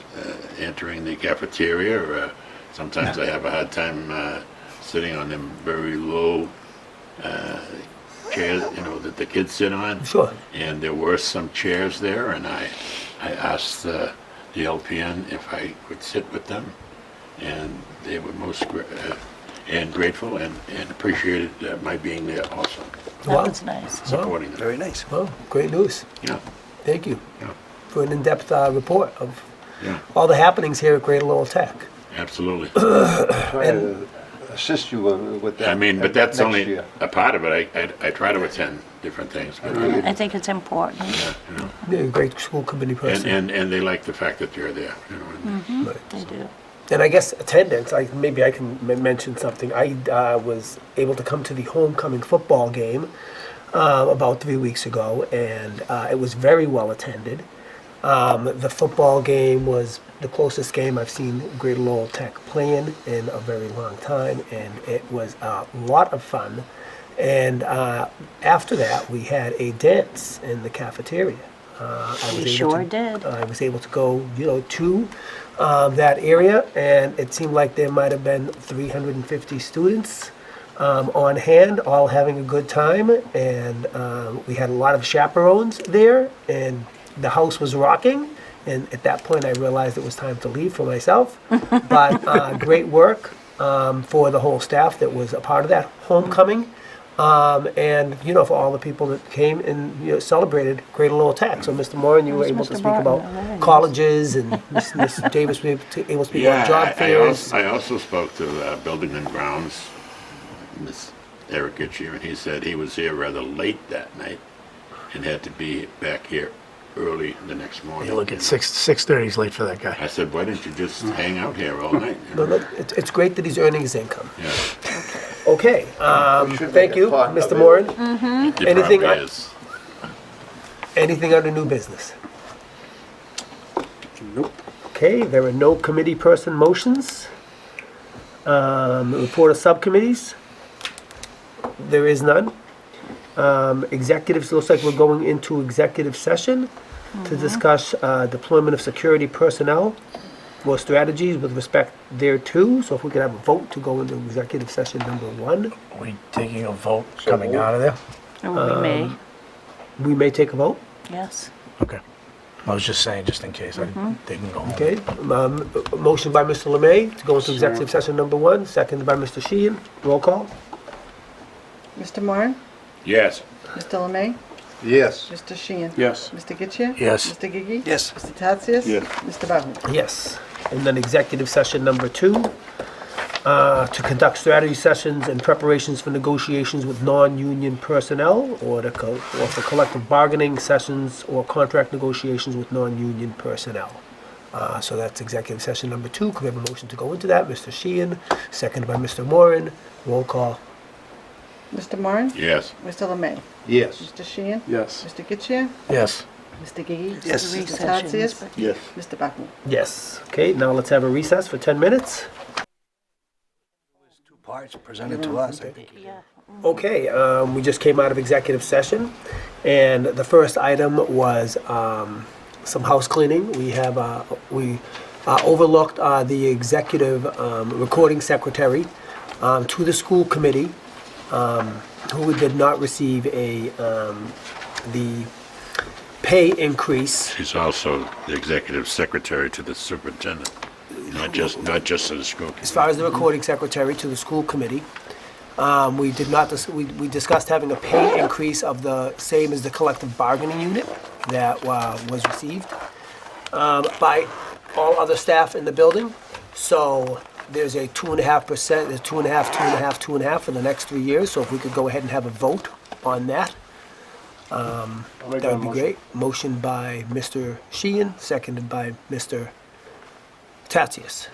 entering the cafeteria, sometimes I have a hard time sitting on them very low chairs, that the kids sit on. Sure. And there were some chairs there, and I asked the LPN if I could sit with them, and they were most grateful and appreciated my being there also, Wow. That was nice. supporting them. Very nice. Well, great news. Yeah, Thank you yeah, for an in-depth report of yeah, all the happenings here at Greater Lowell Tech. absolutely. Try to assist you with that. I mean, but that's next only year. a part of it. I try to attend different things, but I think it's important. You're a great school committee person. and they like the fact that you're there. Mhm, They do. And I guess attendance, maybe I can mention something. I was able to come to the homecoming football game about 3 weeks ago, and it was very well attended. The football game was the closest game I've seen Greater Lowell Tech playing in a very long time, and it was a lot of fun. And after that, we had a dance in the cafeteria. We sure did. I was able to go, to that area, and it seemed like there might have been 350 students on hand, all having a good time, and we had a lot of chaperones there, and the house was rocking, and at that point I realized it was time to leave for myself, but great work for the whole staff that was a part of that homecoming. And for all the people that came and celebrated Greater Lowell Tech. So, Mr. Moran, you were able to Mr. speak Barton, about very nice. colleges, and Ms. Davis was able to speak about job fairs. I also spoke to Building and Grounds, Miss Eric Gitchier, and he said he was here rather late that night and had to be back here early the next morning. You look at 6:30 is late for that guy. I said, why didn't you just hang out here all night? No, it's great that he's earning his income. Yeah, Okay, We should thank make you, it part of Mr. it. Moran. it Anything probably I- is. Anything under new business? Nope. Okay, there are no committee person motions. Report of subcommittees? There is none. Executives, looks like we're going into executive session to discuss deployment of security personnel or strategies with respect thereto. So if we could have a vote to go into executive session number 1. Are we taking a vote coming out of there? Or we may, We may take a vote. yes. Okay. I was just saying, just in case, they can go home. Okay, motion by Mr. Lemay to go into executive session number 1, seconded by Mr. Sheehan. Roll call? Mr. Moran? Yes. Mr. Lemay? Yes. Mr. Sheehan? Yes. Mr. Getchia? Yes. Mr. Gigi? Yes. Mr. Tatsias? Yes. Mr. Bahu? Yes. And then executive session number 2, to conduct strategy sessions and preparations for negotiations with non-union personnel, or for collective bargaining sessions or contract negotiations with non-union personnel. So that's executive session number 2. Could we have a motion to go into that? Mr. Sheehan, seconded by Mr. Moran. Roll call. Mr. Moran? Yes. Mr. Lemay? Yes. Mr. Sheehan? Yes. Mr. Getchia? Yes. Mr. Gigi? Yes. Mr. Recessions, Tatsias? but- Yes. Mr. Bahu? Yes. Okay, now let's have a recess for 10 minutes. Two parts presented to us, I think. Yeah. Okay, we just came out of executive session, and the first item was some house cleaning. We overlooked the executive recording secretary to the school committee, who did not receive the pay increase. She's also the executive secretary to the superintendent, not just to the school. As far as the recording secretary to the school committee, we did not, we discussed having a pay increase of the same as the collective bargaining unit that was received by all other staff in the building. So there's a 2.5%, there's 2.5, 2.5, 2.5 for the next 3 years, so if we could go ahead and have a vote on that, I'll make that would be motion. great. Motion by Mr. Sheehan, seconded by Mr. Tatsias.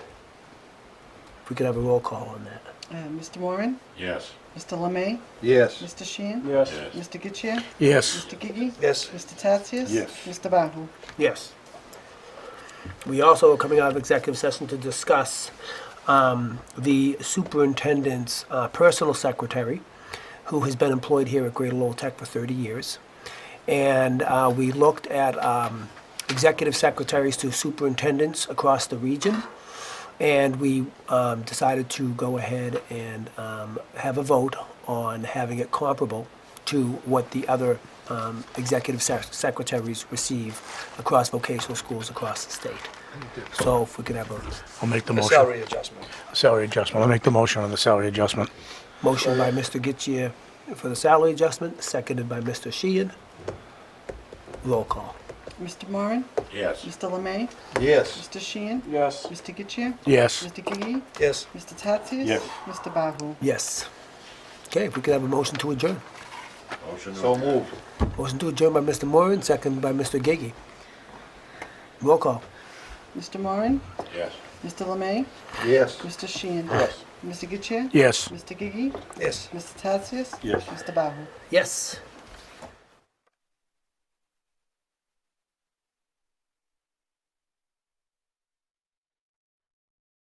If we could have a roll call on that. Mr. Moran? Yes. Mr. Lemay? Yes. Mr. Sheehan? Yes. Yes. Mr. Getchia? Yes. Mr. Gigi? Yes. Mr. Tatsias? Yes. Mr. Bahu? Yes. We also are coming out of executive session to discuss the superintendent's personal secretary, who has been employed here at Greater Lowell Tech for 30 years. And we looked at executive secretaries to superintendents across the region. And we decided to go ahead and have a vote on having it comparable to what the other executive secretaries receive across vocational schools across the state. So if we could have I'll make the A motion. salary adjustment. Salary adjustment. I'll make the motion on the salary adjustment. motion by Mr. Getchia for the salary adjustment, seconded by Mr. Sheehan. Roll call. Mr. Moran? Yes. Mr. Lemay? Yes. Mr. Sheehan? Yes. Mr. Getchia? Yes. Mr. Gigi? Yes. Mr. Tatsias? Yes. Mr. Bahu? Yes. Okay, if we could have a motion to adjourn. Motion. So moved. Motion to adjourn by Mr. Moran, seconded by Mr. Gigi. Roll call. Mr. Moran? Yes. Mr. Lemay? Yes. Mr. Sheehan? Yes. Mr. Getchia? Yes. Mr. Gigi? Yes. Mr. Tatsias? Yes. Mr. Bahu? Yes.